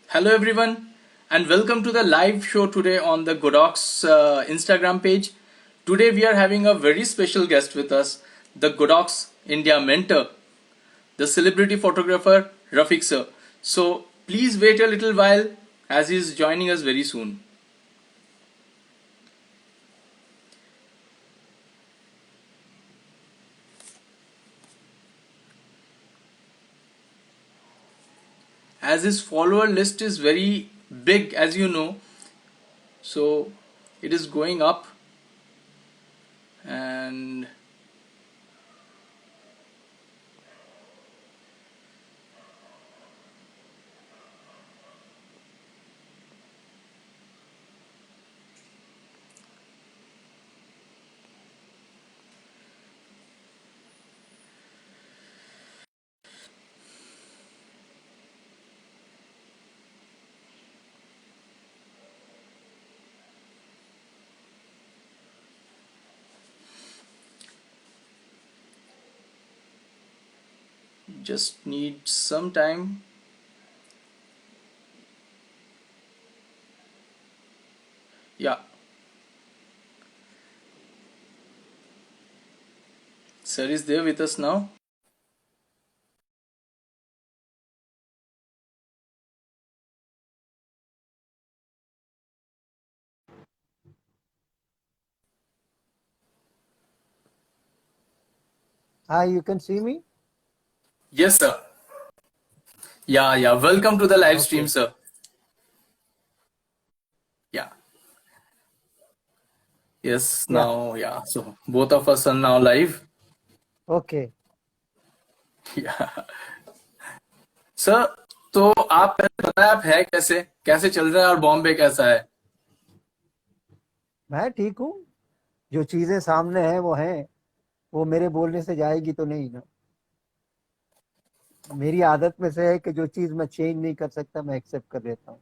Hello, everyone, and welcome to the live show today on the Godox Instagram page. Today, we are having a very special guest with us, the Godox India mentor, the celebrity photographer Rafiq sir. So, please wait a little while as he is joining us very soon. As his follower list is very big, as you know, so it is going up and just need some time. Yeah, sir is there with us now. Hi, you can see me? Yes, sir. Yeah. Welcome to the live stream, Okay. sir. Yeah. Yes, Yeah. now, yeah. So both of us are now live. Okay. Yeah. Sir, तो आप पहले बताएं आप है कैसे कैसे चल रहा है और बॉम्बे कैसा है? मैं ठीक हूँ। जो चीजें सामने हैं वो हैं। वो मेरे बोलने से जाएगी तो नहीं ना। मेरी आदत में से है कि जो चीज मैं चेंज नहीं कर सकता मैं एक्सेप्ट कर लेता हूँ।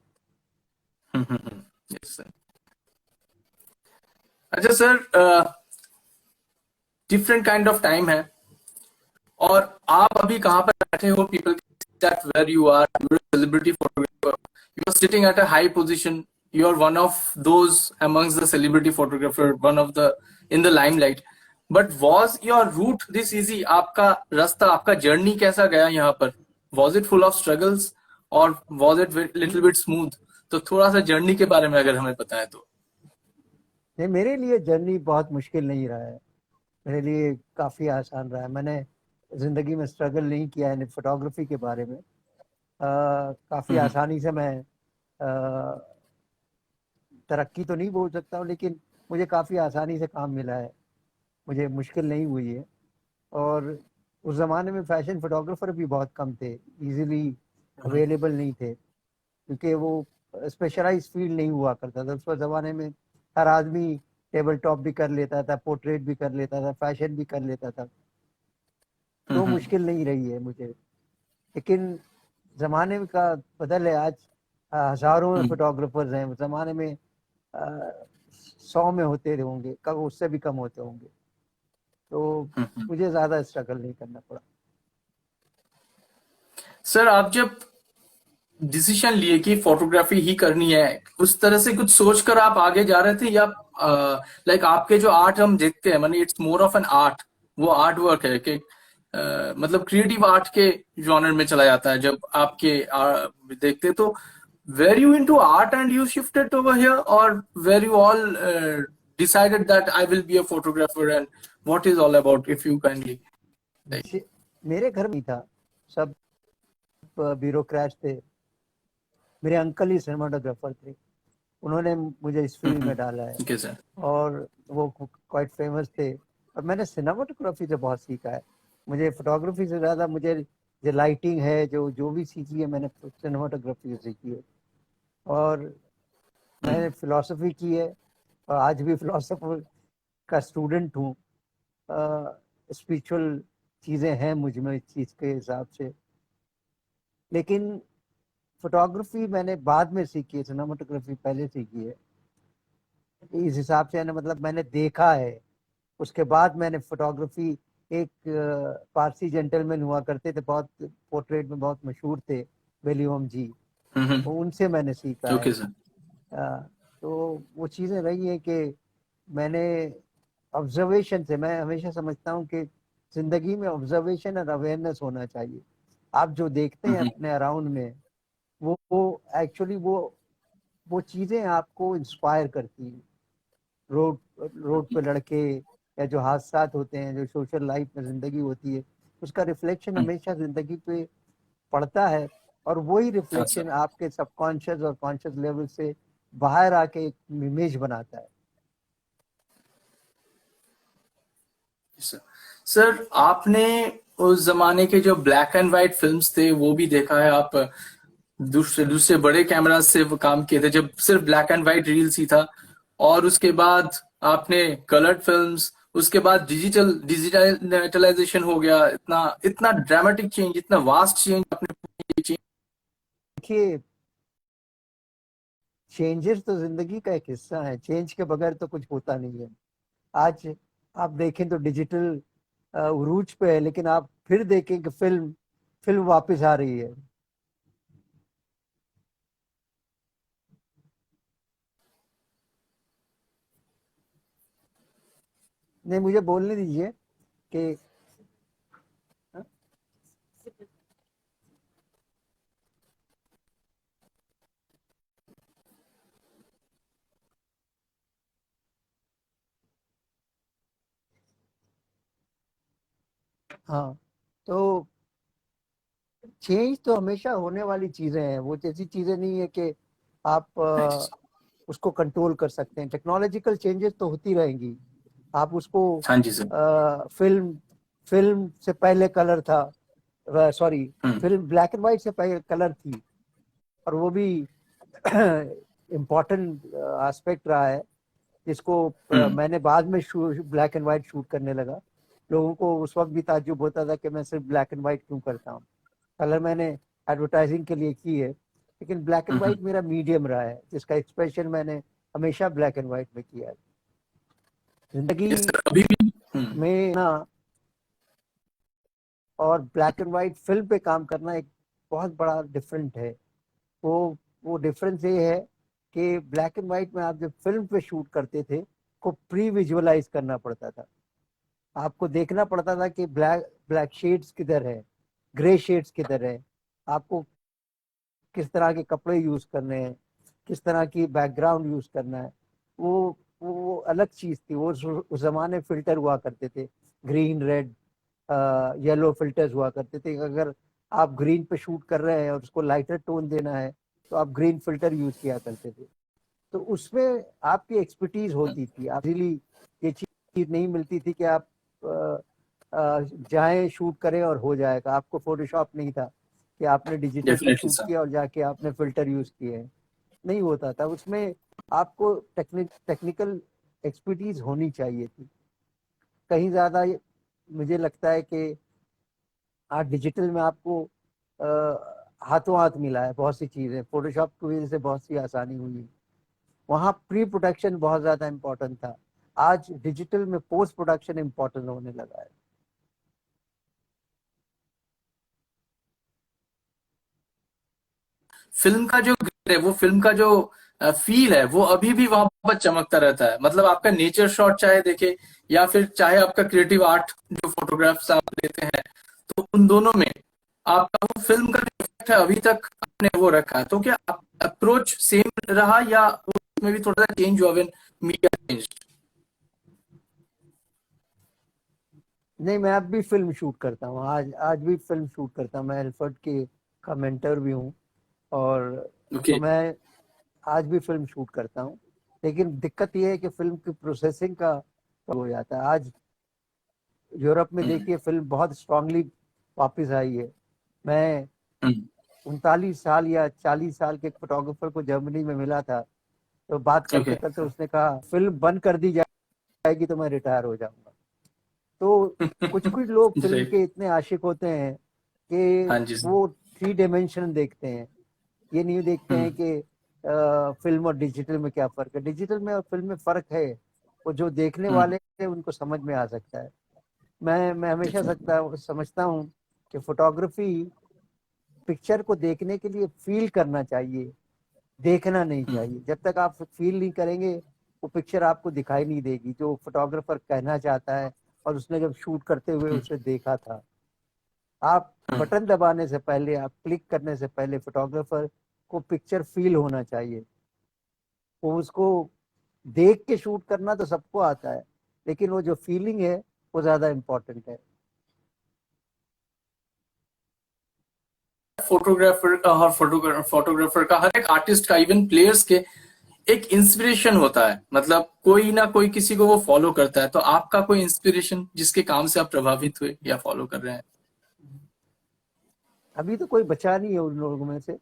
Yes sir. अच्छा sir, different kind of time है और आप अभी कहाँ पर बैठे हो? People that where you are, you are celebrity photographer, you are sitting at a high position, you are one of those amongst the celebrity photographer, one of the in the limelight. But was your route this easy? आपका रास्ता, आपका journey कैसा गया यहाँ पर? Was it full of struggles or was it little bit smooth? तो थोड़ा सा जर्नी के बारे में अगर हमें पता है तो। नहीं, मेरे लिए जर्नी बहुत मुश्किल नहीं रहा है। मेरे लिए काफी आसान रहा है। मैंने जिंदगी में स्ट्रगल नहीं किया है फोटोग्राफी के बारे में। काफी हम्म आसानी से मैं तरक्की तो नहीं बोल सकता हूँ, लेकिन मुझे काफी आसानी से काम मिला है। मुझे मुश्किल नहीं हुई है। और उस ज़माने में फैशन फोटोग्राफर भी बहुत कम थे, इजीली हम्म अवेलेबल नहीं थे, क्योंकि वो स्पेशलाइज फील्ड नहीं हुआ करता था। उस ज़माने में हर आदमी टेबल टॉप भी कर लेता था, पोर्ट्रेट भी कर लेता था, फैशन भी कर लेता था। तो हम्म मुश्किल नहीं रही है मुझे। लेकिन ज़माने का बदल है आज। हज़ारों हम्म फोटोग्राफर्स हैं। उस ज़माने में 100 में होते होंगे, कब उससे भी कम होते होंगे। तो हम्म। मुझे ज़्यादा स्ट्रगल नहीं करना पड़ा। सर, आप जब डिसीजन लिए कि फोटोग्राफी ही करनी है, उस तरह से कुछ सोचकर आप आगे जा रहे थे या लाइक आपके जो आर्ट हम देखते हैं, माने it's more of an art, वो आर्ट वर्क है कि मतलब क्रिएटिव आर्ट के जॉनर में चला जाता है जब आपके देखते तो where you into art and you shifted over here और where you all decided that I will be a photographer and what is all about if you kindly like. मेरे घर में था, सब ब्यूरोक्रेट थे। मेरे अंकल ही सिनेमाटोग्राफर थे। उन्होंने मुझे इस फील्ड में डाला है। Okay sir. और वो क्वाइट फेमस थे। और मैंने सिनेमाटोग्राफी से बहुत सीखा है। मुझे फोटोग्राफी से ज़्यादा मुझे जो लाइटिंग है, जो जो भी सीखी है, मैंने सिनेमाटोग्राफी से सीखी है। और मैंने फिलॉसफी की है और आज भी फिलॉसफर का स्टूडेंट हूँ। स्पिरिचुअल चीज़ें हैं मुझ में इस चीज़ के हिसाब से। लेकिन फोटोग्राफी मैंने बाद में सीखी है, सिनेमाटोग्राफी पहले सीखी है। इस हिसाब से मतलब मैंने देखा है। उसके बाद मैंने फोटोग्राफी, एक पारसी जेंटलमैन हुआ करते थे, बहुत पोर्ट्रेट में बहुत मशहूर थे, बेलीवम जी। वो उनसे मैंने सीखा है। Okay sir. आ, तो वो चीज़ें रही हैं कि मैंने ऑब्जर्वेशन से, मैं हमेशा समझता हूँ कि जिंदगी में ऑब्जर्वेशन और अवेयरनेस होना चाहिए। आप जो देखते हैं अपने अराउंड में, वो एक्चुअली वो चीज़ें आपको इंस्पायर करती हैं। रोड रोड पे लड़के या जो हादसात होते हैं, जो सोशल लाइफ में जिंदगी होती है, उसका रिफ्लेक्शन हमेशा जिंदगी पे पड़ता है। और वही हाँ सर। रिफ्लेक्शन आपके सबकॉन्शियस और कॉन्शियस लेवल से बाहर आके एक इमेज बनाता है। सर सर, आपने उस जमाने के जो ब्लैक एंड व्हाइट फिल्म्स थे वो भी देखा है? आप दूसरे दूसरे बड़े कैमरा से वो काम किए थे जब सिर्फ ब्लैक एंड व्हाइट रील्स ही था, और उसके बाद आपने कलर्ड फिल्म्स, उसके बाद डिजिटलाइजेशन हो गया, इतना इतना ड्रामेटिक चेंज, इतना वास्ट चेंज आपने चेंज। देखिए, चेंजेस तो जिंदगी का एक हिस्सा है, चेंज के बगैर तो कुछ होता नहीं है। आज आप देखें तो डिजिटल उरूज पे है, लेकिन आप फिर देखें कि फिल्म फिल्म वापस आ रही है। नहीं, मुझे बोलने दीजिए कि हाँ, तो चेंज तो हमेशा होने वाली चीजें हैं। वो जैसी चीजें नहीं है कि आप हाँ जी सर। उसको कंट्रोल कर सकते हैं। टेक्नोलॉजिकल चेंजेस तो होती रहेंगी। आप उसको हाँ जी सर। फिल्म फिल्म से पहले कलर था, sorry, hmm. Film black and white से पहले कलर थी, और वो भी इम्पोर्टेंट एस्पेक्ट रहा है, जिसको हम्म। मैंने बाद में ब्लैक एंड व्हाइट शूट करने लगा। लोगों को उस वक्त भी ताज्जुब होता था कि मैं सिर्फ ब्लैक एंड व्हाइट क्यों करता हूँ। कलर मैंने एडवर्टाइजिंग के लिए की है, लेकिन ब्लैक एंड हम्म। व्हाइट मेरा मीडियम रहा है, जिसका एक्सप्रेशन मैंने हमेशा ब्लैक एंड व्हाइट में किया है। जिंदगी यस सर, अभी भी। हम्म। में ना, और ब्लैक एंड व्हाइट फिल्म पे काम करना एक बहुत बड़ा डिफरेंट है। वो वो डिफरेंस ये है कि ब्लैक एंड व्हाइट में आप जब फिल्म पे शूट करते थे, को प्री विजुअलाइज करना पड़ता था। आपको देखना पड़ता था कि ब्लैक ब्लैक शेड्स किधर है, ग्रे शेड्स किधर है, आपको किस तरह के कपड़े यूज करने हैं, किस तरह की बैकग्राउंड यूज करना है। वो अलग चीज थी। वो उस जमाने फिल्टर हुआ करते थे, ग्रीन, रेड, येलो फिल्टर्स हुआ करते थे। अगर आप ग्रीन पे शूट कर रहे हैं और उसको लाइटर टोन देना है, तो आप ग्रीन फिल्टर यूज किया करते थे। तो उसमें आपकी एक्सपर्टीज होती थी। आप इजीली ये चीज नहीं मिलती थी कि आप जाएं, शूट करें और हो जाएगा। आपको फोटोशॉप नहीं था कि आपने डिजिटल पे डेफिनेटली शूट सर। किया और जाके आपने फिल्टर यूज किए हैं। नहीं होता था उसमें। आपको टेक्निकल एक्सपर्टीज होनी चाहिए थी कहीं ज्यादा। मुझे लगता है कि आज डिजिटल में आपको हाथों हाथ मिला है बहुत सी चीजें। फोटोशॉप की वजह से बहुत सी आसानी हुई है। वहाँ प्री प्रोडक्शन बहुत ज्यादा इम्पोर्टेंट था। आज डिजिटल में पोस्ट प्रोडक्शन इम्पोर्टेंट होने लगा है। फिल्म का जो ग्रिड है, वो फिल्म का जो फील है, वो अभी भी वहां पर चमकता रहता है। मतलब आपका नेचर शॉट चाहे देखे, या फिर चाहे आपका क्रिएटिव आर्ट जो फोटोग्राफ्स आप लेते हैं, तो उन दोनों में आपका वो फिल्म का जो इफेक्ट है अभी तक आपने वो रखा है। तो क्या अप्रोच सेम रहा, या उसमें भी थोड़ा सा चेंज हुआ व्हेन मीडिया चेंज? नहीं, मैं अब भी फिल्म शूट करता हूँ। आज आज भी फिल्म शूट करता हूँ। मैं एल्फर्ड के का मेंटर भी हूँ। और ओके। तो मैं आज भी फिल्म शूट करता हूँ। लेकिन दिक्कत ये है कि फिल्म की प्रोसेसिंग का हो जाता है। आज यूरोप में हम्म। देखिए, फिल्म बहुत स्ट्रांगली वापस आई है। मैं हम्म। 39 साल या 40 साल के फोटोग्राफर को जर्मनी में मिला था, तो बात करते ओके। करते उसने कहा फिल्म बंद कर दी जाएगी तो मैं रिटायर हो जाऊंगा। तो कुछ कुछ लोग फिल्म राइट। के इतने आशिक होते हैं कि हाँ जी सर। वो थ्री डायमेंशन देखते हैं। ये नहीं देखते हैं हम्म। कि फिल्म और डिजिटल में क्या फर्क है। डिजिटल में और फिल्म में फर्क है। वो जो देखने हम्म। वाले हैं उनको समझ में आ सकता है। मैं हमेशा समझता हूँ कि फोटोग्राफी पिक्चर को देखने के लिए फील करना चाहिए, देखना नहीं चाहिए। जब तक आप फील नहीं करेंगे वो पिक्चर आपको दिखाई नहीं देगी जो फोटोग्राफर कहना चाहता है और उसने जब शूट करते हुए उसे देखा था। आप बटन दबाने से पहले, आप क्लिक करने से पहले फोटोग्राफर को पिक्चर फील होना चाहिए। वो उसको देख के शूट करना तो सबको आता है, लेकिन वो जो फीलिंग है वो ज्यादा इम्पोर्टेंट है। फोटोग्राफर का और फोटोग्राफर का, हर एक आर्टिस्ट का, इवन प्लेयर्स के एक इंस्पिरेशन होता है। मतलब कोई ना कोई किसी को वो फॉलो करता है। तो आपका कोई इंस्पिरेशन जिसके काम से आप प्रभावित हुए या फॉलो कर रहे हैं? अभी तो कोई बचा नहीं है उन लोगों में से।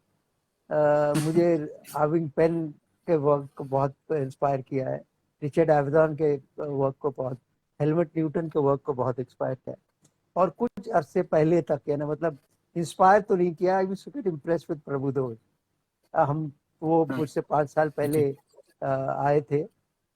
मुझे हार्विंग पेन के वर्क को बहुत इंस्पायर किया है, रिचर्ड एवरॉन के वर्क को बहुत, हेलमट न्यूटन के वर्क को बहुत इंस्पायर किया है। और कुछ अरसे पहले तक है ना, मतलब इंस्पायर तो नहीं किया, I was gate impressed with Prabhudeva. हम वो मुझसे 5 साल पहले आए थे।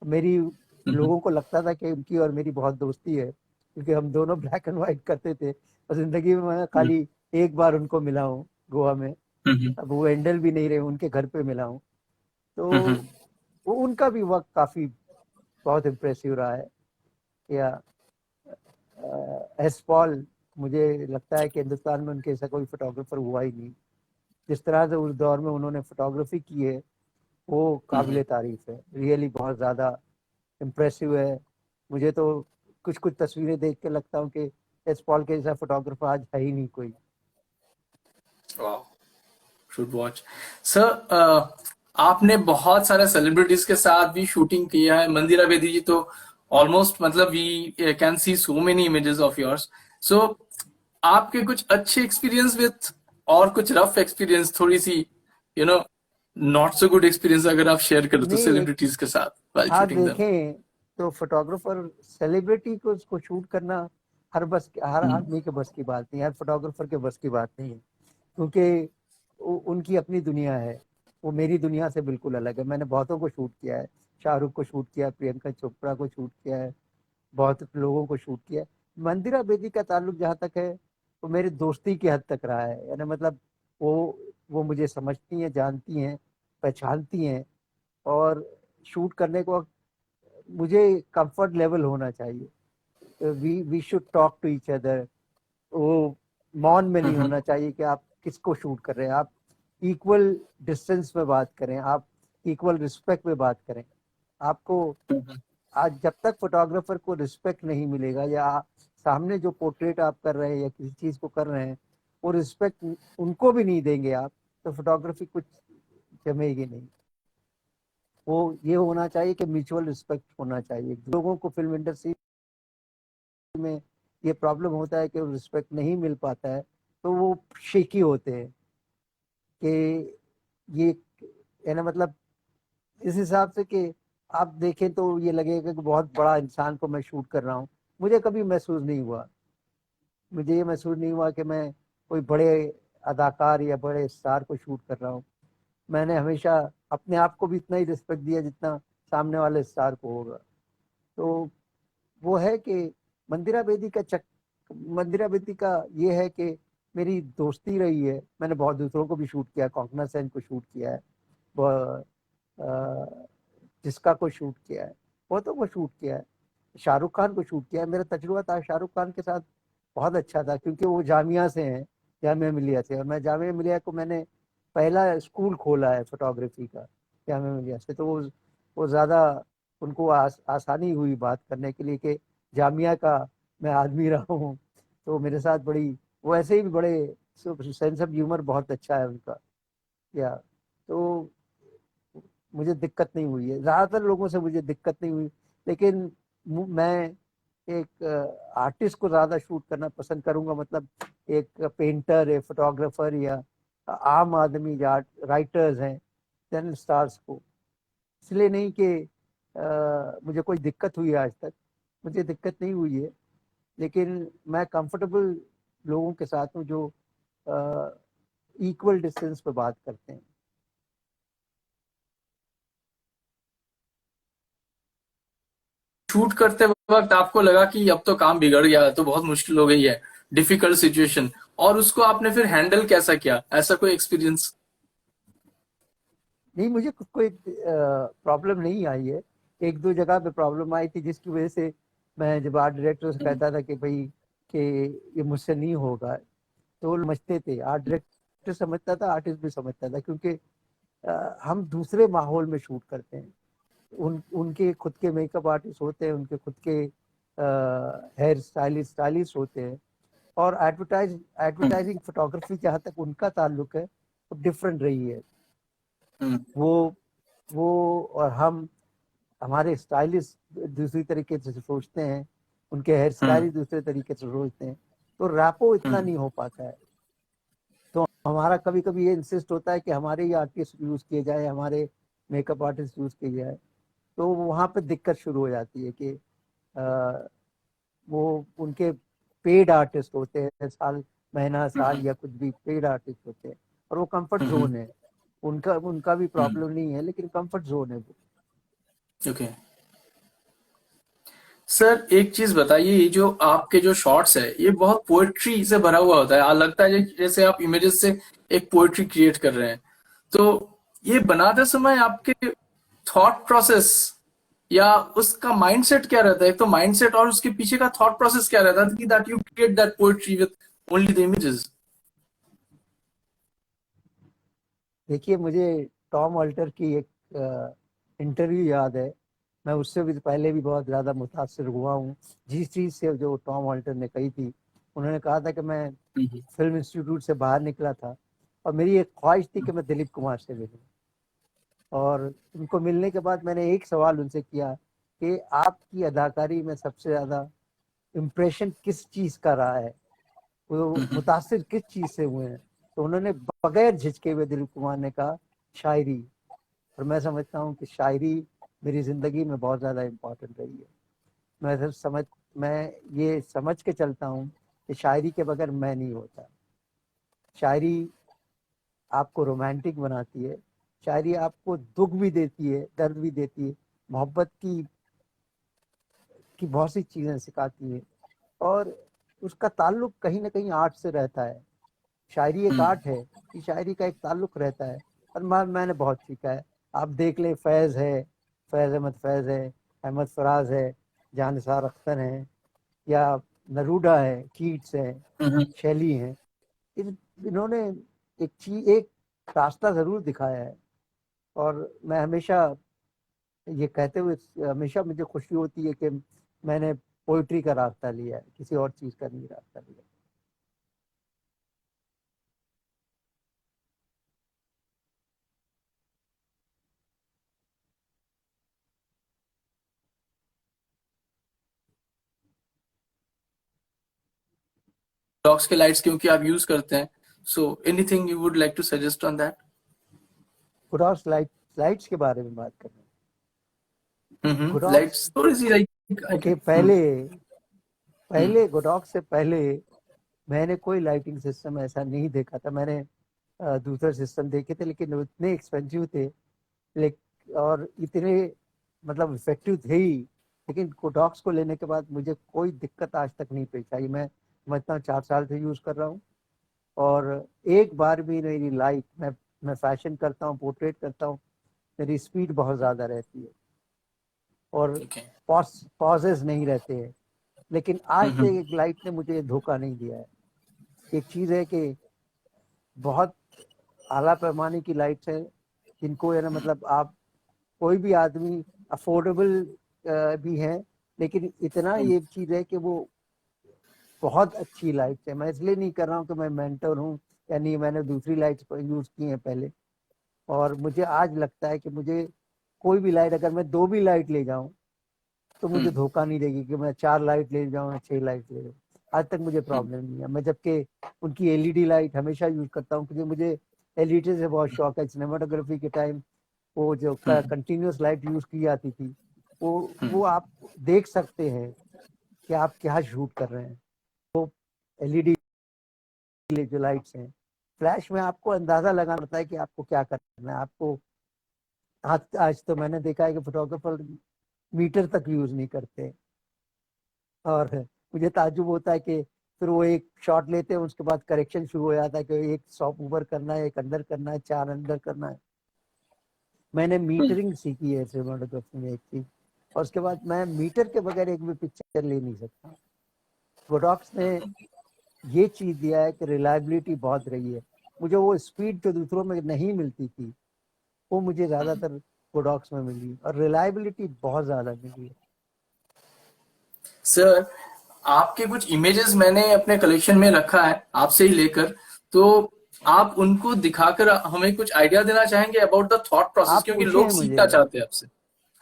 मेरी लोगों को लगता था कि उनकी और मेरी बहुत दोस्ती है, क्योंकि हम दोनों ब्लैक एंड व्हाइट करते थे और जिंदगी में मैं खाली एक बार उनको मिला हूँ गोवा में। अब वो एंडल भी नहीं रहे, उनके घर पे मिला हूँ। तो वो उनका भी वर्क काफी बहुत इम्प्रेसिव रहा है। या एस पॉल, मुझे लगता है कि हिंदुस्तान में उनके ऐसा कोई फोटोग्राफर हुआ ही नहीं। जिस तरह से उस दौर में उन्होंने फोटोग्राफी की है वो काबिले तारीफ है, रियली बहुत ज़्यादा इम्प्रेसिव है। मुझे तो कुछ कुछ तस्वीरें देख के लगता हूँ कि एस पॉल के जैसा फोटोग्राफर आज है ही नहीं कोई। Should watch sir. आपने बहुत सारे सेलिब्रिटीज के साथ भी शूटिंग किया है। मंदिरा बेदी जी तो ऑलमोस्ट, मतलब we can see so many images of yours. So आपके कुछ अच्छे एक्सपीरियंस विथ और कुछ रफ एक्सपीरियंस, थोड़ी सी नॉट सो गुड एक्सपीरियंस अगर आप शेयर करो तो नहीं, एक सेलिब्रिटीज के साथ व्हाइल आप शूटिंग देम। देखें तो फोटोग्राफर सेलिब्रिटी को उसको शूट करना हर आदमी के बस की बात नहीं है, हर फोटोग्राफर के बस की बात नहीं है, क्योंकि उनकी अपनी दुनिया है। वो मेरी दुनिया से बिल्कुल अलग है। मैंने बहुतों को शूट किया है, शाहरुख को शूट किया, प्रियंका चोपड़ा को शूट किया है, बहुत लोगों को शूट किया है। मंदिरा बेदी का ताल्लुक जहाँ तक है वो मेरी दोस्ती की हद तक रहा है, यानी मतलब वो मुझे समझती हैं, जानती हैं, पहचानती हैं। और शूट करने को मुझे कंफर्ट लेवल होना चाहिए। We should talk to each other. वो मौन में नहीं होना चाहिए कि आप किसको शूट कर रहे हैं। आप इक्वल डिस्टेंस में बात करें, आप इक्वल रिस्पेक्ट में बात करें। आपको आज जब तक फोटोग्राफर को रिस्पेक्ट नहीं मिलेगा, या सामने जो पोर्ट्रेट आप कर रहे हैं या किसी चीज को कर रहे हैं वो रिस्पेक्ट उनको भी नहीं देंगे आप, तो फोटोग्राफी कुछ जमेगी नहीं। वो ये होना चाहिए कि म्यूचुअल रिस्पेक्ट होना चाहिए। लोगों को फिल्म इंडस्ट्री में ये प्रॉब्लम होता है कि रिस्पेक्ट नहीं मिल पाता है, तो वो शेकी होते हैं कि ये, यानी मतलब इस हिसाब से कि आप देखें तो ये लगेगा कि बहुत बड़ा इंसान को मैं शूट कर रहा हूँ। मुझे कभी महसूस नहीं हुआ, मुझे ये महसूस नहीं हुआ कि मैं कोई बड़े अदाकार या बड़े स्टार को शूट कर रहा हूँ। मैंने हमेशा अपने आप को भी इतना ही रिस्पेक्ट दिया जितना सामने वाले स्टार को होगा। तो वो है कि मंदिरा बेदी का मंदिरा बेदी का ये है कि मेरी दोस्ती रही है। मैंने बहुत दूसरों को भी शूट किया, कोंकणा सेन को शूट किया है, जिसका को शूट किया है, बहुतों को शूट किया है, शाहरुख खान को शूट किया है। मेरा तजुर्बा था शाहरुख खान के साथ बहुत अच्छा था, क्योंकि वो जामिया से हैं, जामिया मिलिया से, और मैं जामिया मिलिया को मैंने पहला स्कूल खोला है फोटोग्राफी का जामिया मिलिया से। तो वो ज़्यादा उनको आसानी हुई बात करने के लिए कि जामिया का मैं आदमी रहा हूँ। तो मेरे साथ बड़ी, वो ऐसे ही भी बड़े सेंस ऑफ ह्यूमर बहुत अच्छा है उनका। या तो मुझे दिक्कत नहीं हुई है, ज़्यादातर लोगों से मुझे दिक्कत नहीं हुई। लेकिन मैं एक आर्टिस्ट को ज़्यादा शूट करना पसंद करूंगा, मतलब एक पेंटर है, फोटोग्राफर, या आम आदमी या राइटर्स हैं, चैनल स्टार्स को। इसलिए नहीं कि मुझे कोई दिक्कत हुई है, आज तक मुझे दिक्कत नहीं हुई है, लेकिन मैं कंफर्टेबल लोगों के साथ हूँ जो इक्वल डिस्टेंस पे बात करते हैं। शूट करते वक्त आपको लगा कि अब तो काम बिगड़ गया है, तो बहुत मुश्किल हो गई है, डिफिकल्ट सिचुएशन, और उसको आपने फिर हैंडल कैसा किया, ऐसा कोई एक्सपीरियंस? नहीं, मुझे कोई प्रॉब्लम नहीं आई है। एक दो जगह पे प्रॉब्लम आई थी जिसकी वजह से मैं जब आर्ट डायरेक्टर से कहता था कि भाई कि ये मुझसे नहीं होगा, तो वो समझते थे, आर्ट डायरेक्टर समझता था, आर्टिस्ट भी समझता था, क्योंकि हम दूसरे माहौल में शूट करते हैं। उनके खुद के मेकअप आर्टिस्ट होते हैं, उनके खुद के हेयर स्टाइलिस्ट होते हैं। और एडवर्टाइजिंग फोटोग्राफी जहाँ तक उनका ताल्लुक है, वो डिफरेंट रही है। वो वो और हमारे स्टाइलिस्ट दूसरी तरीके से सोचते हैं, उनके हेयर स्टाइलिस्ट दूसरे तरीके से सोचते हैं, तो रैपो इतना नहीं हो पाता है। तो हमारा कभी कभी ये इंसिस्ट होता है कि हमारे ही आर्टिस्ट यूज किए जाए, हमारे मेकअप आर्टिस्ट यूज किए जाए। तो वहाँ पे दिक्कत शुरू हो जाती है कि आ, वो उनके पेड आर्टिस्ट होते हैं, साल महीना साल या कुछ भी पेड आर्टिस्ट होते हैं, और वो कंफर्ट जोन है उनका। उनका भी प्रॉब्लम नहीं है, लेकिन कंफर्ट जोन है वो। ओके सर, एक चीज बताइए, ये जो आपके जो शॉर्ट्स है ये बहुत पोएट्री से भरा हुआ होता है, लगता है जैसे आप इमेजेस से एक पोएट्री क्रिएट कर रहे हैं। तो ये बनाते समय आपके थॉट प्रोसेस या उसका माइंडसेट क्या रहता है? एक तो माइंडसेट और उसके पीछे का थॉट प्रोसेस क्या रहता है कि that you create that poetry with only the images? देखिए, मुझे टॉम ऑल्टर की एक इंटरव्यू याद है। मैं उससे भी पहले भी बहुत ज़्यादा मुतासर हुआ हूँ जिस चीज़ से जो टॉम ऑल्टर ने कही थी। उन्होंने कहा था कि मैं फिल्म इंस्टीट्यूट से बाहर निकला था और मेरी एक ख्वाहिश थी कि मैं दिलीप कुमार से मिलूं। और उनको मिलने के बाद मैंने एक सवाल उनसे किया कि आपकी अदाकारी में सबसे ज़्यादा इम्प्रेशन किस चीज़ का रहा है, वो मुतासिर किस चीज़ से हुए हैं? तो उन्होंने बगैर झिझके हुए दिलीप कुमार ने कहा, शायरी। और मैं समझता हूँ कि शायरी मेरी ज़िंदगी में बहुत ज़्यादा इम्पोर्टेंट रही है। मैं सिर्फ मैं ये समझ के चलता हूँ कि शायरी के बगैर मैं नहीं होता। शायरी आपको रोमांटिक बनाती है, शायरी आपको दुख भी देती है, दर्द भी देती है, मोहब्बत की बहुत सी चीज़ें सिखाती है। और उसका ताल्लुक कहीं ना कहीं आर्ट से रहता है। शायरी एक आर्ट है कि शायरी का एक ताल्लुक रहता है। और मैंने बहुत सीखा है। आप देख ले, फैज़ है, फैज़ है, अहमद फराज है, जानसार अख्तर है, या नरूडा है, कीट्स है, शैली है। इन्होंने एक रास्ता जरूर दिखाया है। और मैं हमेशा ये कहते हुए हमेशा मुझे खुशी होती है कि मैंने पोइट्री का रास्ता लिया है, किसी और चीज का नहीं रास्ता लिया। डॉग्स के लाइट्स क्योंकि आप यूज करते हैं, so anything you would like to suggest on that? Godox lights के बारे में बात कर रहे हैं। गुडॉक्स लाइट्स थोड़ी सी लाइक आई के कैन। पहले गुडॉक्स से पहले मैंने कोई लाइटिंग सिस्टम ऐसा नहीं देखा था। मैंने दूसरे सिस्टम देखे थे, लेकिन वो इतने एक्सपेंसिव थे, और इतने मतलब इफेक्टिव थे ही। लेकिन कोडॉक्स को लेने के बाद मुझे कोई दिक्कत आज तक नहीं पेश आई। मैं समझता हूँ 4 साल से यूज कर रहा हूँ, और एक बार भी मेरी लाइट, मैं फैशन करता हूँ, पोर्ट्रेट करता हूँ, मेरी स्पीड बहुत ज्यादा रहती है और ठीक है। पॉजेज नहीं रहते हैं। लेकिन आज तक एक लाइट ने मुझे धोखा नहीं दिया है। एक चीज है कि बहुत आला पैमाने की लाइट्स है जिनको है ना, मतलब आप कोई भी आदमी अफोर्डेबल भी है, लेकिन इतना ये चीज है कि वो बहुत अच्छी लाइट्स है। मैं इसलिए नहीं कर रहा हूँ कि मैं मेंटर हूँ या नहीं, मैंने दूसरी लाइट्स यूज की हैं पहले। और मुझे आज लगता है कि मुझे कोई भी लाइट, अगर मैं 2 भी लाइट ले जाऊं, तो मुझे धोखा नहीं देगी कि मैं 4 लाइट ले जाऊं या 6 लाइट ले जाऊं। आज तक मुझे प्रॉब्लम नहीं है। मैं जबकि उनकी एलईडी लाइट हमेशा यूज करता हूँ, क्योंकि मुझे एलईडी से बहुत शौक है। सिनेमाटोग्राफी के टाइम वो जो कंटिन्यूस लाइट यूज की जाती थी, वो आप देख सकते हैं कि आप क्या शूट कर रहे हैं। एलईडी जो लाइट्स हैं, फ्लैश में आपको अंदाजा लगाना पड़ता है कि आपको क्या करना है। आपको आज तो मैंने देखा है कि फोटोग्राफर मीटर तक यूज नहीं करते। और मुझे ताज्जुब होता है कि फिर वो एक शॉट लेते हैं, उसके बाद करेक्शन शुरू हो जाता है कि एक सॉप ऊपर करना है, एक अंदर करना है, 4 अंदर करना है। मैंने मीटरिंग सीखी है सिनेमाटोग्राफी में एक चीज, और उसके बाद मैं मीटर के बगैर एक भी पिक्चर ले नहीं सकता। गोडॉक्स ने ये चीज दिया है कि रिलायबिलिटी बहुत रही है। मुझे वो स्पीड जो दूसरों में नहीं मिलती थी, वो मुझे ज्यादातर गोडॉक्स में मिली, और रिलायबिलिटी बहुत ज्यादा मिली है। सर, आपके कुछ इमेजेस मैंने अपने कलेक्शन में रखा है आपसे ही लेकर, तो आप उनको दिखाकर हमें कुछ आइडिया देना चाहेंगे अबाउट द थॉट प्रोसेस, आप क्योंकि लोग पूछें मुझे, सीखना चाहते हैं आपसे।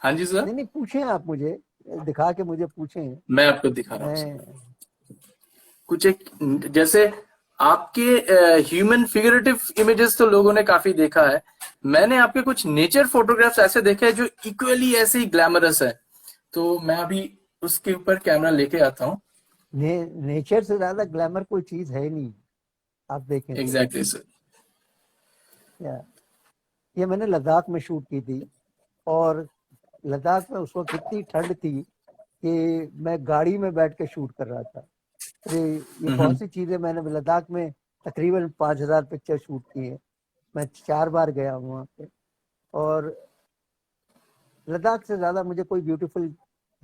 हाँ जी सर, नहीं नहीं, पूछें आप मुझे, दिखा के मुझे पूछें। मैं आपको दिखा रहा हूँ सर। मैं कुछ एक, जैसे आपके ह्यूमन फिगरेटिव इमेजेस तो लोगों ने काफी देखा है, मैंने आपके कुछ नेचर फोटोग्राफ्स ऐसे देखे हैं जो इक्वली ऐसे ही ग्लैमरस है, तो मैं अभी उसके ऊपर कैमरा लेके आता हूँ। नेचर से ज्यादा ग्लैमर कोई चीज है ही नहीं, आप देखें तो। Exactly sir. या ये मैंने लद्दाख में शूट की थी, और लद्दाख में उस वक्त इतनी ठंड थी कि मैं गाड़ी में बैठ के शूट कर रहा था। अरे, ये बहुत सी चीजें मैंने लद्दाख में तकरीबन 5,000 पिक्चर शूट की है। मैं 4 बार गया हूँ वहाँ पे। और लद्दाख से ज्यादा मुझे कोई ब्यूटीफुल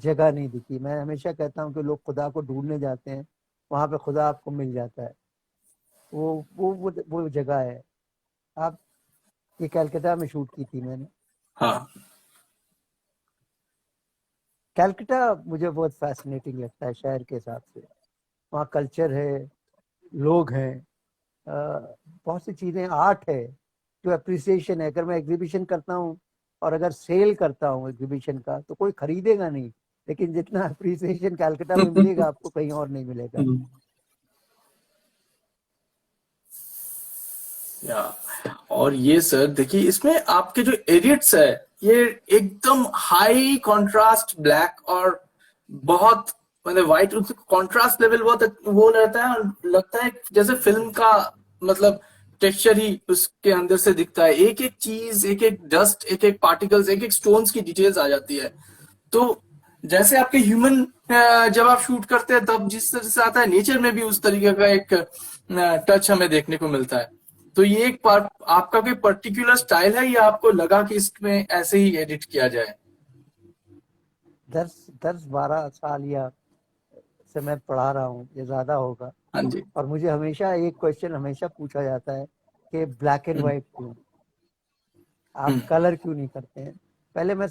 जगह नहीं दिखी। मैं हमेशा कहता हूँ कि लोग खुदा को ढूंढने जाते हैं, वहां पे खुदा आपको मिल जाता है। वो जगह है। आप, ये कलकत्ता में शूट की थी मैंने। हाँ। कलकत्ता मुझे बहुत फैसिनेटिंग लगता है शहर के हिसाब से। वहाँ कल्चर है, लोग हैं, बहुत सी चीजें, आर्ट है, जो अप्रिसिएशन है। अगर मैं एग्जीबिशन करता हूँ और अगर सेल करता हूँ एग्जीबिशन का, तो कोई खरीदेगा नहीं, लेकिन जितना अप्रिसिएशन कलकत्ता में मिलेगा आपको कहीं और नहीं मिलेगा। या, और ये सर देखिए, इसमें आपके जो एडिट्स है, ये एकदम हाई कंट्रास्ट ब्लैक और बहुत मतलब व्हाइट, कंट्रास्ट लेवल बहुत वो रहता है, और लगता है जैसे फिल्म का मतलब टेक्सचर ही उसके अंदर से दिखता है। एक एक चीज, एक एक डस्ट, एक एक पार्टिकल्स, एक एक स्टोन्स की डिटेल्स आ जाती है। तो जैसे आपके ह्यूमन जब आप शूट करते हैं तब जिस तरह से आता है, नेचर में भी उस तरीके का एक टच हमें देखने को मिलता है। तो ये एक आपका कोई पर्टिकुलर स्टाइल है, या आपको लगा कि इसमें ऐसे ही एडिट किया जाए? 10-12 साल या से मैं पढ़ा रहा हूँ, ये ज्यादा होगा। हाँ जी। और मुझे हमेशा एक क्वेश्चन हमेशा पूछा जाता है कि ब्लैक एंड हम्म, व्हाइट क्यों, आप हम्म, कलर क्यों नहीं करते हैं। पहले मैं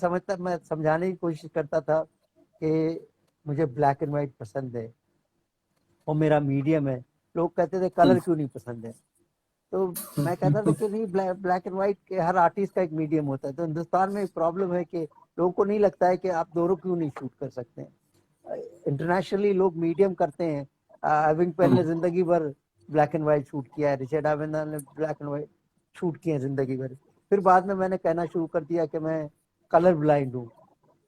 समझाने की कोशिश करता था कि मुझे ब्लैक एंड व्हाइट पसंद है और मेरा मीडियम है। लोग कहते थे हम्म, कलर क्यों नहीं पसंद है। तो मैं कहता था कि नहीं, ब्लैक एंड व्हाइट के हर आर्टिस्ट का एक मीडियम होता है। तो हिंदुस्तान में एक प्रॉब्लम है कि लोगों को नहीं लगता है कि आप दोनों क्यों नहीं शूट कर सकते हैं। इंटरनेशनली लोग मीडियम करते हैं। अरविंद पेन ने जिंदगी भर ब्लैक एंड व्हाइट शूट किया है, रिचर्ड आवेना ने ब्लैक एंड व्हाइट शूट किए हैं जिंदगी भर। फिर बाद में मैंने कहना शुरू कर दिया कि मैं कलर ब्लाइंड हूँ।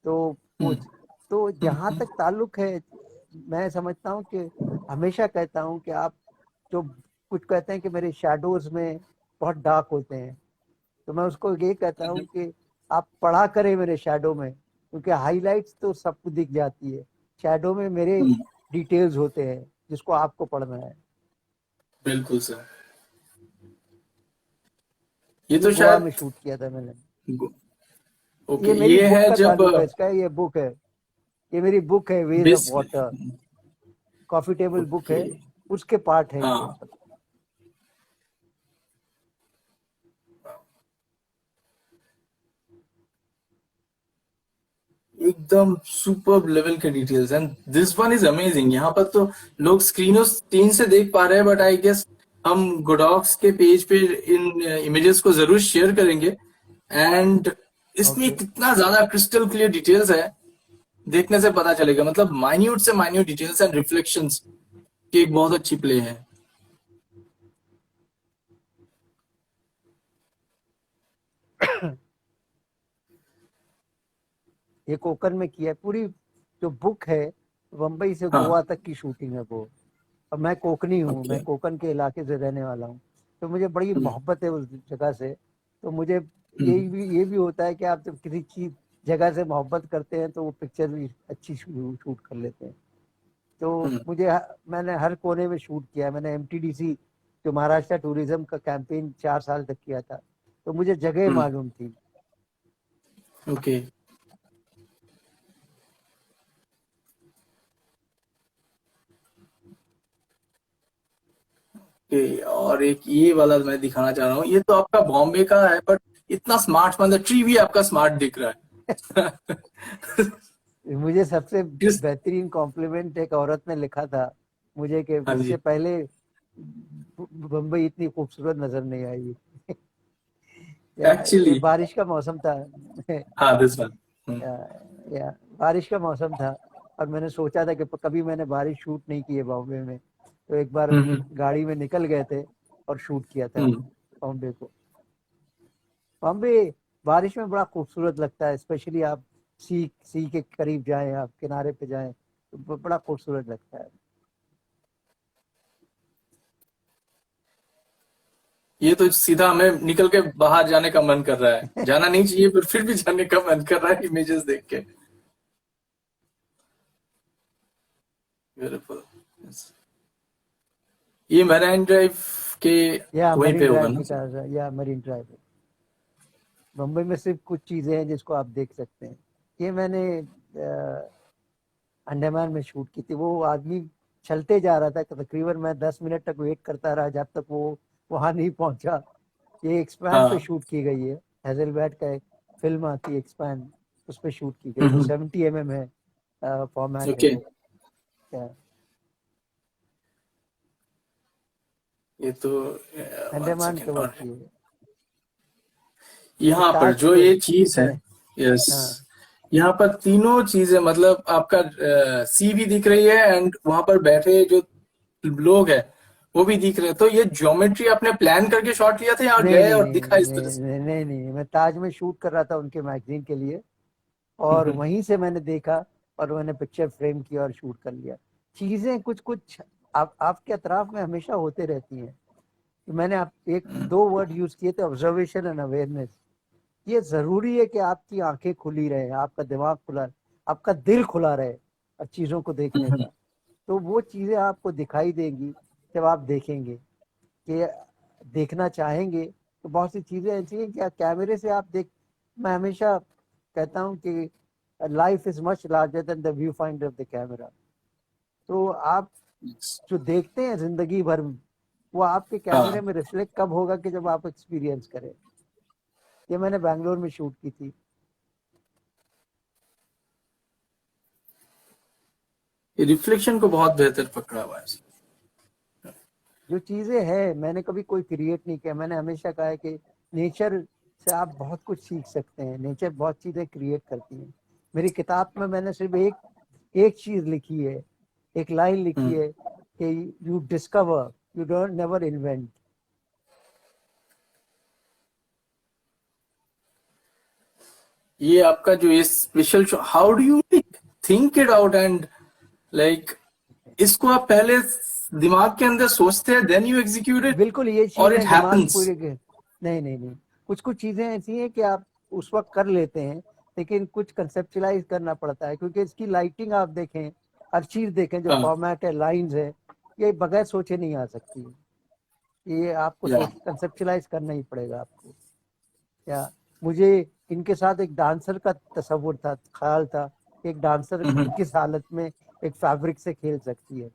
तो वो, तो जहां तक ताल्लुक है, मैं समझता हूँ कि हमेशा कहता हूँ कि आप जो कुछ कहते हैं कि मेरे शैडोज में बहुत डार्क होते हैं, तो मैं उसको ये कहता हूँ कि आप पढ़ा करें मेरे शैडो में, क्योंकि हाईलाइट्स तो सबको दिख जाती है, शैडो में मेरे हम्म, डिटेल्स होते हैं जिसको आपको पढ़ना है। बिल्कुल सर। ये ये तो गोवा में शायद, शूट किया था मैंने। ओके, ये मेरी ये बुक है का जब ताल्लुक है इसका, ये बुक है, ये मेरी बुक है, ways of base. Water, coffee table book okay. है, उसके पार्ट है ये हाँ, सब। एकदम सुपर लेवल के details and this one is amazing. यहाँ पर तो लोग स्क्रीनों तीन से देख पा रहे हैं, बट आई गेस हम गोडॉक्स के पेज पे इन इमेजेस को जरूर शेयर करेंगे। एंड इसमें ओके, कितना ज्यादा क्रिस्टल क्लियर डिटेल्स है, देखने से पता चलेगा, मतलब माइन्यूट से माइन्यूट डिटेल्स एंड रिफ्लेक्शंस की एक बहुत अच्छी प्ले है। ये कोकन में किया है पूरी। जो बुक है, बम्बई से हाँ। गोवा तक की शूटिंग है वो। अब मैं कोकनी हूँ, ओके। मैं कोकन के इलाके से रहने वाला हूँ, तो मुझे बड़ी मोहब्बत है उस जगह से। तो मुझे ये भी होता है कि आप जब किसी चीज जगह से मोहब्बत करते हैं तो वो पिक्चर भी अच्छी शूट कर लेते हैं। तो मैंने हर कोने में शूट किया है। मैंने एमटीडीसी जो महाराष्ट्र टूरिज्म का कैंपेन 4 साल तक किया था, तो मुझे जगह मालूम थी। ओके। और एक ये वाला मैं दिखाना चाह रहा हूँ, ये तो आपका बॉम्बे का है, बट इतना स्मार्ट, मतलब ट्री भी आपका स्मार्ट दिख रहा है। मुझे सबसे किस? बेहतरीन कॉम्प्लीमेंट एक औरत ने लिखा था मुझे कि हाँ इससे जी। पहले बम्बई इतनी खूबसूरत नजर नहीं आई। ये एक्चुअली बारिश का मौसम था। हाँ, दिस वन। या, या बारिश का मौसम था, और मैंने सोचा था कि कभी मैंने बारिश शूट नहीं की है बॉम्बे में, तो एक बार हम्म। गाड़ी में निकल गए थे और शूट किया था हम्म। बॉम्बे को। बॉम्बे बारिश में बड़ा खूबसूरत लगता है, स्पेशली आप सी के करीब जाएं, आप किनारे पे जाएं, तो बड़ा खूबसूरत लगता है। ये तो सीधा हमें निकल के बाहर जाने का मन कर रहा है, जाना नहीं चाहिए पर फिर भी जाने का मन कर रहा है इमेजेस देख के। ब्यूटीफुल। ये मरीन ड्राइव के या वहीं पे मरीन होगा ड्राइव ना? की तरह, या मरीन ड्राइव। मुंबई में सिर्फ कुछ चीजें हैं जिसको आप देख सकते हैं। ये मैंने अंडमान में शूट की थी। वो आदमी चलते जा रहा था, तकरीबन मैं 10 मिनट तक वेट करता रहा जब तक वो वहां नहीं पहुंचा। ये एक्सपैंड पे हाँ। शूट की गई है। हेजलबैट का एक फिल्म आती है एक्सपैंड, उस पे शूट की गई। वो हम्म। 70 है, फॉर्मेट है ओके। वो। क्या ये तो वन अंडमान सेकेंड कवर और की है। ये यहाँ पर ताज जो पे ये चीज है, है। यस, हाँ, यहाँ पर तीनों चीजें, मतलब आपका सी भी दिख रही है एंड वहां पर बैठे जो लोग हैं वो भी दिख रहे हैं। तो ये ज्योमेट्री आपने प्लान करके शॉट लिया था या नहीं गए नहीं और नहीं दिखा इस तरह नहीं से? नहीं नहीं नहीं, मैं ताज में शूट कर रहा था उनके मैगजीन के लिए, और हम्म। वहीं से मैंने देखा और मैंने पिक्चर फ्रेम किया और शूट कर लिया। चीजें कुछ कुछ आपके अतराफ में हमेशा होते रहती हैं। तो मैंने आप एक दो वर्ड यूज किए थे, ऑब्जर्वेशन एंड अवेयरनेस। ये जरूरी है कि आपकी आंखें खुली रहे, आपका दिमाग खुला, आपका दिल खुला रहे और चीजों को देखने हम्म। का। तो वो चीजें आपको दिखाई देंगी जब आप देखेंगे, कि देखना चाहेंगे। तो बहुत सी चीजें ऐसी हैं कि कैमरे से आप देख, मैं हमेशा कहता हूँ कि life is much larger than the view finder of the camera. तो आप जो देखते हैं जिंदगी भर में, वो आपके कैमरे हाँ, में रिफ्लेक्ट कब होगा कि जब आप एक्सपीरियंस करें। ये मैंने बैंगलोर में शूट की थी। ये रिफ्लेक्शन को बहुत बेहतर पकड़ा हुआ है। जो चीजें हैं मैंने कभी कोई क्रिएट नहीं किया। मैंने हमेशा कहा है कि नेचर से आप बहुत कुछ सीख सकते हैं, नेचर बहुत चीजें क्रिएट करती है। मेरी किताब में मैंने सिर्फ एक एक चीज लिखी है, एक लाइन लिखी हम्म। है कि you discover, you don't never invent. ये आपका जो ये special show, how do you think it out and like, इसको आप पहले दिमाग के अंदर सोचते हैं देन यू एग्जीक्यूट इट, बिल्कुल, ये और चीजें इट दिमाग हैपेंस? पूरे के नहीं नहीं नहीं, कुछ कुछ चीजें ऐसी हैं कि आप उस वक्त कर लेते हैं, लेकिन कुछ कंसेप्चुलाइज करना पड़ता है, क्योंकि इसकी लाइटिंग आप देखें, हर चीज देखें, जो हाँ। फॉर्मेट है, लाइंस है, ये बगैर सोचे नहीं आ सकती है। ये आपको या। सोच कंसेप्चुलाइज करना ही पड़ेगा आपको। या मुझे इनके साथ एक डांसर का तस्वुर था, ख्याल था, एक डांसर हम्म। किस हालत में एक फैब्रिक से खेल सकती है।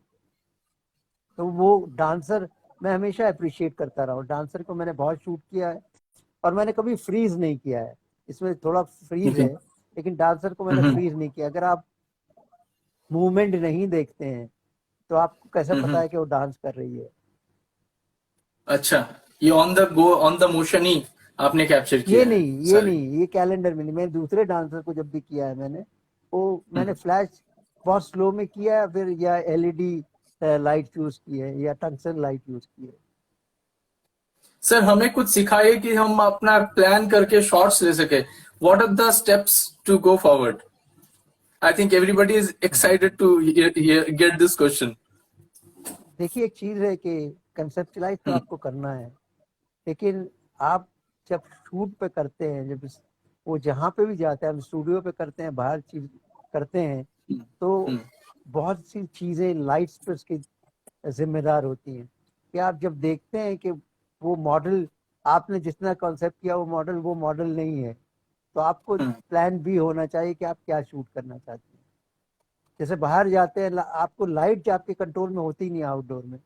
तो वो डांसर मैं हमेशा अप्रिशिएट करता रहा हूँ। डांसर को मैंने बहुत शूट किया है, और मैंने कभी फ्रीज नहीं किया है। इसमें थोड़ा फ्रीज ओके। है, लेकिन डांसर को मैंने फ्रीज नहीं किया। अगर आप मूवमेंट नहीं देखते हैं तो आपको कैसे पता है कि वो डांस कर रही है। अच्छा, ये on the go, on the motion ही आपने कैप्चर ये किया है नहीं, ये सारे? नहीं, ये कैलेंडर में नहीं। मैंने दूसरे डांसर को जब भी किया है, वो मैंने हम्म। फ्लैश बहुत स्लो में किया है, फिर या एलईडी लाइट यूज की है, या टंगस्टन लाइट यूज की है। सर हमें कुछ सिखाइए कि हम अपना प्लान करके शॉट्स ले सके। What are the steps to go forward? I think everybody is excited to get this question. देखिए, एक चीज है कि कंसेप्चुलाइज तो आपको करना है, लेकिन आप जब शूट पे करते हैं, जब वो जहाँ पे भी जाते हैं, हम स्टूडियो पे करते हैं, बाहर चीज करते हैं, तो बहुत सी चीजें लाइट्स पे उसकी जिम्मेदार होती हैं कि आप जब देखते हैं कि वो मॉडल, आपने जितना कॉन्सेप्ट किया वो मॉडल नहीं है, तो आपको हम्म प्लान बी होना चाहिए कि आप क्या शूट करना चाहते हैं। जैसे बाहर जाते हैं, आपको लाइट आपके कंट्रोल में होती नहीं आउटडोर में।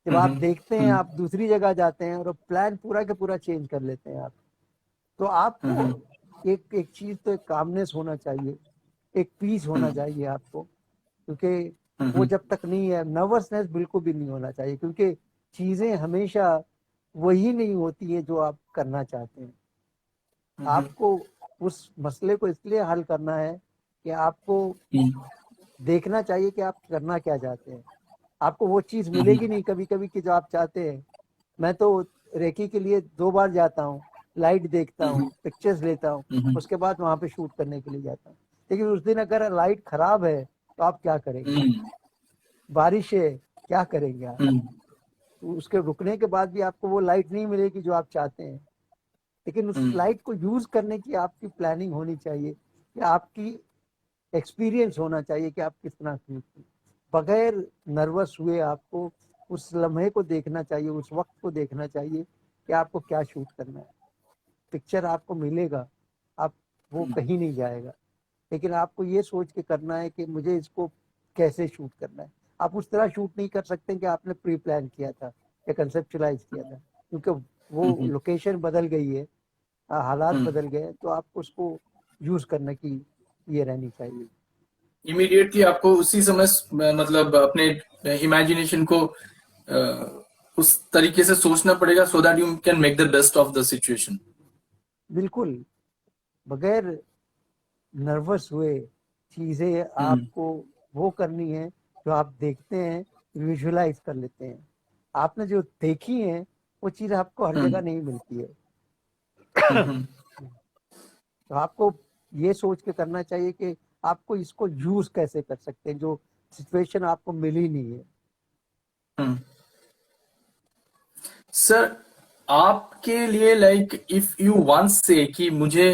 जब आप हम्म देखते हैं, हम्म आप दूसरी जगह जाते हैं और प्लान पूरा के पूरा चेंज कर लेते हैं आप। तो आपको हम्म एक एक चीज तो एक कामनेस होना चाहिए, एक पीस होना हम्म चाहिए आपको, क्योंकि वो हम्म जब तक नहीं है, नर्वसनेस बिल्कुल भी नहीं होना चाहिए, क्योंकि चीजें हमेशा वही नहीं होती है जो आप करना चाहते हैं। हम्म आपको उस मसले को इसलिए हल करना है कि आपको हम्म देखना चाहिए कि आप करना क्या चाहते हैं। आपको वो चीज हम्म मिलेगी नहीं कभी कभी कि जो आप चाहते हैं। मैं तो रेकी के लिए 2 बार जाता हूँ, लाइट देखता हूँ, हम्म पिक्चर्स लेता हूँ, हम्म उसके बाद वहां पे शूट करने के लिए जाता हूँ। लेकिन उस दिन अगर लाइट खराब है तो आप क्या करेंगे? हम्म बारिश है, क्या करेंगे आप? हम्म तो उसके रुकने के बाद भी आपको वो लाइट नहीं मिलेगी जो आप चाहते हैं। लेकिन उस हम्म लाइट को यूज करने की आपकी प्लानिंग होनी चाहिए, कि आपकी एक्सपीरियंस होना चाहिए कि आप किस तरह शूट, बगैर नर्वस हुए आपको उस लम्हे को देखना चाहिए, उस वक्त को देखना चाहिए कि आपको क्या शूट करना है। पिक्चर आपको मिलेगा, आप, वो कहीं नहीं जाएगा। लेकिन आपको ये सोच के करना है कि मुझे इसको कैसे शूट करना है। आप उस तरह शूट नहीं कर सकते कि आपने प्री प्लान किया था या कंसेप्चुलाइज किया था, क्योंकि वो हम्म लोकेशन बदल गई है, हालात हम्म बदल गए हैं, तो आपको उसको यूज करने की ये रहनी चाहिए। इमीडिएटली आपको उसी समय मतलब अपने इमेजिनेशन को उस तरीके से सोचना पड़ेगा so that you can make the best of the situation. बिल्कुल, बगैर नर्वस हुए चीजें हम्म आपको वो करनी है जो आप देखते हैं, विजुलाइज कर लेते हैं। आपने जो देखी है वो चीज आपको हर जगह हम्म नहीं मिलती है। हम्म तो आपको ये सोच के करना चाहिए कि आपको इसको यूज कैसे कर सकते हैं, जो सिचुएशन आपको मिली नहीं है। हम्म सर, आपके लिए लाइक इफ यू वंस से कि मुझे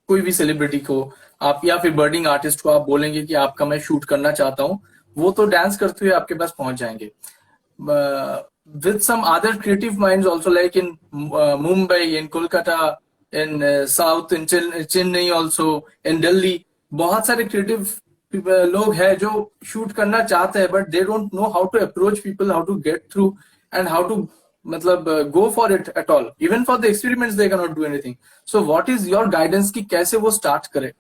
कोई भी सेलिब्रिटी को आप या फिर बर्डिंग आर्टिस्ट को आप बोलेंगे कि आपका मैं शूट करना चाहता हूँ, वो तो डांस करते हुए आपके पास पहुंच जाएंगे। With some other creative minds also, like in Mumbai, in Kolkata, in South, in Chennai also, in Delhi, बहुत सारे क्रिएटिव लोग हैं जो शूट करना चाहते हैं but they don't know how to approach people, how to get through and how to मतलब go for it at all, even for the experiments they can not do anything. So what is your guidance कि कैसे वो start करे,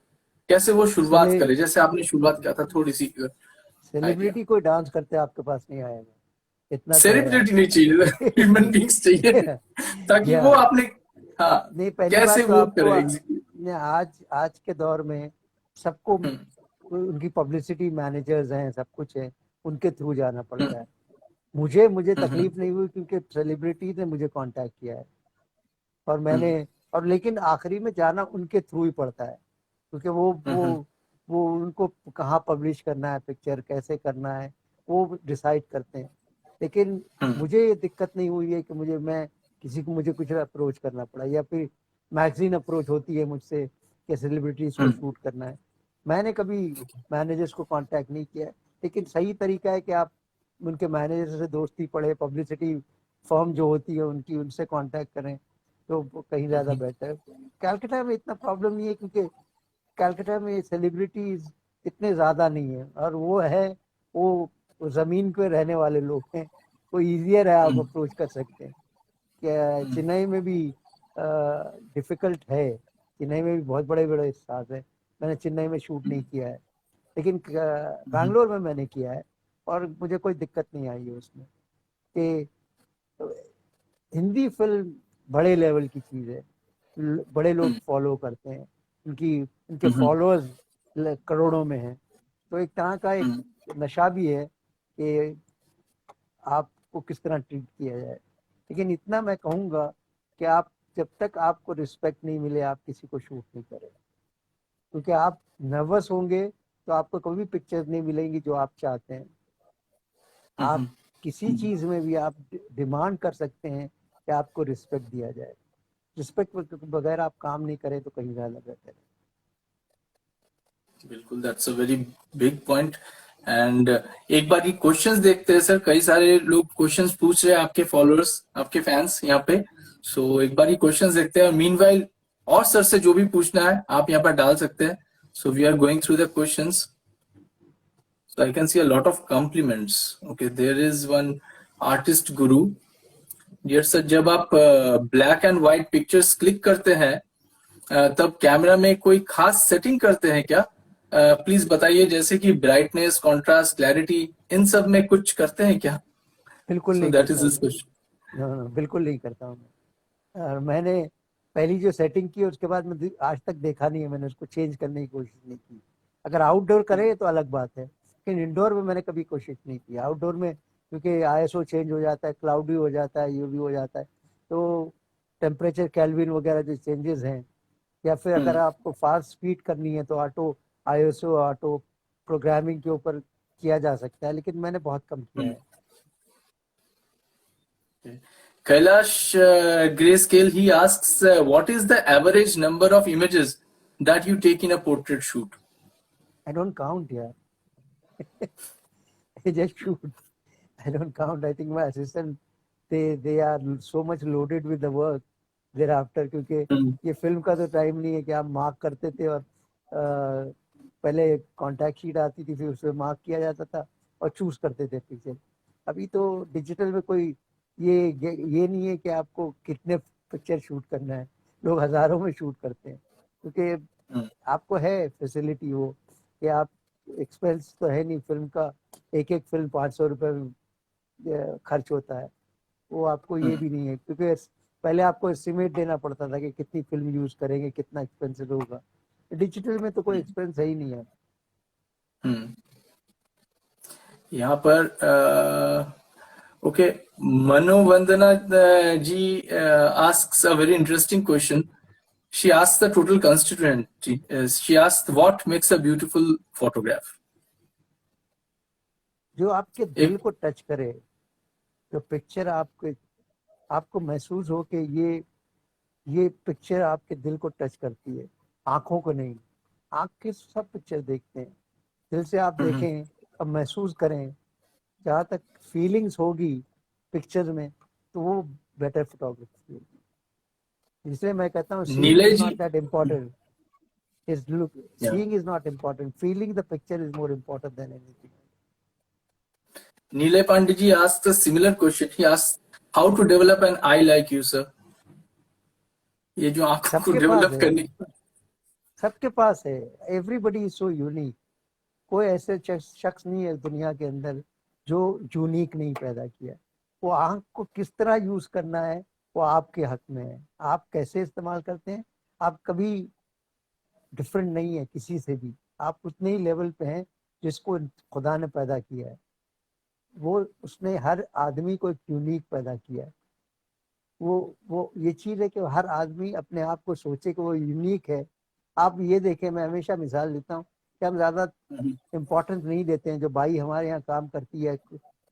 कैसे वो शुरुआत सेले करे, जैसे आपने शुरुआत किया था, थोड़ी सी आइडिया। सेलिब्रिटी कोई डांस करते आपके पास नहीं आएगा, इतना तो है सेलिब्रिटी नहीं चाहिए, ह्यूमन आपको। बींग्स चाहिए ताकि वो या आपने, हाँ, नहीं, पहली कैसे बात तो वो आपको करे एग्जीक्यूट। आज आज के दौर में सबको हम्म उनकी पब्लिसिटी मैनेजर्स हैं, सब कुछ है, उनके थ्रू जाना पड़ता है। मुझे हम्म तकलीफ नहीं हुई क्योंकि सेलिब्रिटी ने मुझे कांटेक्ट किया है, और मैंने, हम्म और लेकिन आखिरी में जाना उनके थ्रू ही पड़ता है, क्योंकि हम्म वो उनको कहाँ पब्लिश करना है, पिक्चर कैसे करना है, वो डिसाइड करते हैं। लेकिन हम्म मुझे ये दिक्कत नहीं हुई है कि मुझे कुछ अप्रोच करना पड़ा, या फिर मैगजीन अप्रोच होती है मुझसे कि सेलिब्रिटीज को हम्म शूट करना है। मैंने कभी मैनेजर्स को कांटेक्ट नहीं किया है। लेकिन सही तरीका है कि आप उनके मैनेजर से दोस्ती पड़े, पब्लिसिटी फर्म जो होती है उनकी, उनसे कांटेक्ट करें, तो वो कहीं ज्यादा बेटर है। कैलकाटा में इतना प्रॉब्लम नहीं है, क्योंकि कैलकाटा में सेलिब्रिटीज इतने ज्यादा नहीं है, और वो है, वो जमीन पे रहने वाले लोग हैं, वो इजियर है, आप हम्म अप्रोच कर सकते हैं। क्या चेन्नई में भी डिफिकल्ट है, चेन्नई में भी बहुत बड़े बड़े स्टार्स हैं। मैंने चेन्नई में शूट नहीं किया है, लेकिन बैंगलोर में मैंने किया है, और मुझे कोई दिक्कत नहीं आई है उसमें। कि हिंदी फिल्म बड़े लेवल की चीज है, बड़े लोग फॉलो करते हैं, उनकी उनके हम्म फॉलोअर्स करोड़ों में हैं। तो एक तरह का एक हम्म नशा भी है कि आपको किस तरह ट्रीट किया जाए। लेकिन इतना मैं कहूँगा कि आप, जब तक आपको रिस्पेक्ट नहीं मिले, आप किसी को शूट नहीं करें, क्योंकि आप नर्वस होंगे तो आपको कभी पिक्चर्स नहीं मिलेंगी जो आप चाहते हैं। आप हम्म किसी चीज में भी आप डिमांड कर सकते हैं कि आपको रिस्पेक्ट दिया जाए। रिस्पेक्ट बगैर आप काम नहीं करें तो कहीं ज्यादा बेहतर है। बिल्कुल, that's a very big point. And एक बार ये क्वेश्चंस देखते हैं सर, कई सारे लोग क्वेश्चंस पूछ रहे हैं, आपके फॉलोअर्स, आपके फैंस यहाँ पे। सो एक बार ये क्वेश्चंस देखते हैं, और मीनवाइल और सर से जो भी पूछना है आप यहाँ पर डाल सकते हैं। So we are going through the questions. So I can see a lot of compliments. Okay, there is one artist guru. Dear sir, जब आप black and white pictures click करते हैं तब कैमरा में कोई खास सेटिंग करते हैं क्या? प्लीज बताइए, जैसे कि ब्राइटनेस, कॉन्ट्रास्ट, क्लैरिटी, इन सब में कुछ करते हैं क्या? बिल्कुल सो नहीं दैट करता इज हूँ दिस मैं। क्वेश्चन। बिल्कुल नहीं करता हूँ मैं। और मैंने पहली जो सेटिंग की उसके बाद मैं आज तक देखा नहीं है, मैंने उसको चेंज करने की कोशिश नहीं की। अगर आउटडोर करे तो अलग बात है, लेकिन इंडोर में मैंने कभी कोशिश नहीं की। आउटडोर में क्योंकि आईएसओ चेंज हो जाता है, क्लाउडी हो जाता है, यूवी हो जाता है, तो टेम्परेचर कैल्विन वगैरह जो चेंजेस हैं, या फिर अगर आपको फास्ट स्पीड करनी है तो ऑटो आईएसओ ऑटो प्रोग्रामिंग के ऊपर किया जा सकता है, लेकिन मैंने बहुत कम किया है। Kailash Grayscale, he asks, what is the average number of images that you take in a portrait shoot? I don't count यार। I just shoot. I don't count. I think my assistant, they are so much loaded with the work thereafter, क्योंकि Hmm. ये film का तो time नहीं है कि आप mark करते थे, और पहले कॉन्टैक्ट शीट आती थी, फिर उसमें मार्क किया जाता था और चूज करते थे पिक्चर। अभी तो डिजिटल में कोई ये नहीं है कि आपको कितने पिक्चर शूट करना है, लोग हजारों में शूट करते हैं, क्योंकि Hmm. आपको है फैसिलिटी वो कि आप, एक्सपेंस तो है नहीं फिल्म का, एक एक फिल्म 500 रुपये खर्च होता है, वो आपको ये Hmm. भी नहीं है, क्योंकि पहले आपको एस्टिमेट देना पड़ता था कि कितनी फिल्म यूज करेंगे, कितना एक्सपेंसिव होगा। डिजिटल में तो कोई एक्सपेंस है ही नहीं है। Hmm. यहाँ पर okay, Manovandana ji asks a very interesting question. She asks the total constituent. She asks, what makes a beautiful photograph? जो आपके दिल एक को टच करे, जो पिक्चर आपको महसूस हो कि ये पिक्चर आपके दिल को टच करती है, आंखों को नहीं। आंख के सब पिक्चर देखते हैं, दिल से आप हम्म, देखें, अब महसूस करें, जहाँ तक फीलिंग्स होगी पिक्चर में, तो वो बेटर फोटोग्राफी होगी। इसलिए मैं कहता हूँ seeing Nilay is ji, not that important, is look, yeah. Seeing is not important, feeling the picture is more important than anything. Nilay Pandey ji asked a similar question. He asked, how to develop an eye like you, sir? ये जो आंखों को सबके पास develop है, करने की। सबके पास है। Everybody is so unique. कोई ऐसे शख्स नहीं है दुनिया के अंदर जो यूनिक नहीं पैदा किया। वो आंख को किस तरह यूज करना है वो आपके हक में है, आप कैसे इस्तेमाल करते हैं। आप कभी डिफरेंट नहीं है किसी से भी, आप उतने ही लेवल पे हैं जिसको खुदा ने पैदा किया है। वो उसने हर आदमी को एक यूनिक पैदा किया है। वो ये चीज है कि हर आदमी अपने आप को सोचे कि वो यूनिक है। आप ये देखें, मैं हमेशा मिसाल देता हूँ कि हम ज्यादा इम्पोर्टेंस नहीं देते हैं। जो बाई हमारे यहाँ काम करती है,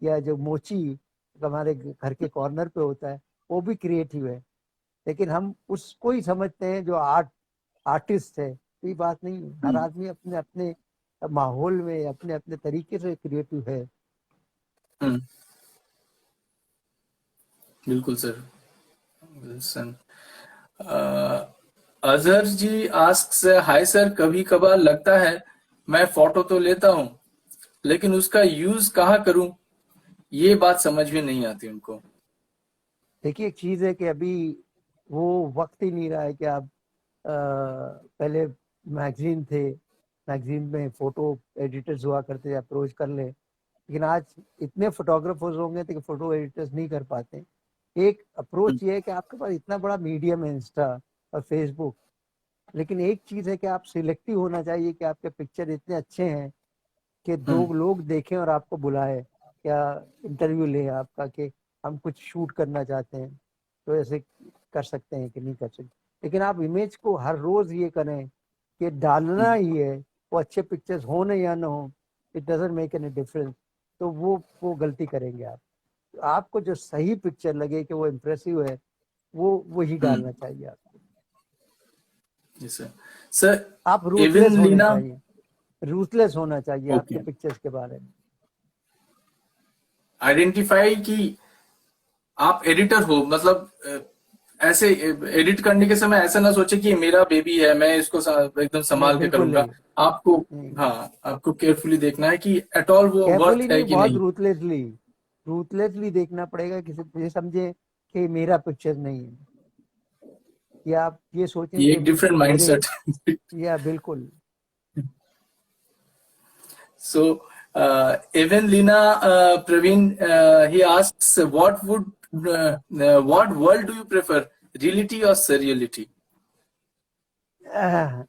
या जो मोची हमारे घर के कॉर्नर पे होता है, वो भी क्रिएटिव है, लेकिन हम उसको ही समझते हैं जो आर्टिस्ट है। तो ये बात नहीं है, हर आदमी अपने अपने माहौल में अपने अपने तरीके से क्रिएटिव है। हम्म, बिल्कुल सर। विल्सन अजहर जी आस्क्स, हाय सर, कभी कभार लगता है मैं फोटो तो लेता हूँ लेकिन उसका यूज कहाँ करूँ, ये बात समझ में नहीं आती उनको। देखिए एक चीज है कि अभी वो वक्त ही नहीं रहा है कि आप पहले मैगजीन थे, मैगजीन में फोटो एडिटर्स हुआ करते थे, अप्रोच कर ले, लेकिन आज इतने फोटोग्राफर्स होंगे तो कि फोटो एडिटर्स नहीं कर पाते। एक अप्रोच ये है कि आपके पास इतना बड़ा मीडियम है इंस्टा और फेसबुक, लेकिन एक चीज है कि आप सिलेक्टिव होना चाहिए कि आपके पिक्चर इतने अच्छे हैं कि दो लोग देखें और आपको बुलाए, या इंटरव्यू लें आपका कि हम कुछ शूट करना चाहते हैं, तो ऐसे कर सकते हैं कि नहीं कर सकते। लेकिन आप इमेज को हर रोज ये करें कि डालना ही है, वो अच्छे पिक्चर्स हो न या ना हो, it doesn't make any difference, तो वो गलती करेंगे आप। तो आपको जो सही पिक्चर लगे कि वो इम्प्रेसिव है, वो ही डालना चाहिए आपको। सर, सर आप रूथलेस होने एवेलिना, चाहिए। रूथलेस होना चाहिए आपके ओके, पिक्चर्स के बारे में। आइडेंटिफाई कि आप एडिटर हो, मतलब ऐसे एडिट करने के समय ऐसा ना सोचे कि ये मेरा बेबी है, मैं इसको एकदम नहीं संभाल के बिल्कुल करूंगा। नहीं। आपको, नहीं हाँ, आपको केयरफुली देखना है कि एट ऑल वो केयरफुली वर्थ है नहीं, कि बहुत नहीं। रूथलेसली, रूथलेसली देखना पड़ेगा। किसी ये समझे कि मेरा पिक्चर नहीं है, या आप ये सोचें ये कि एक डिफरेंट मेरे, माइंडसेट। या बिल्कुल। So, Evelina Praveen, he asks, what world do you prefer, reality or surreality? आह,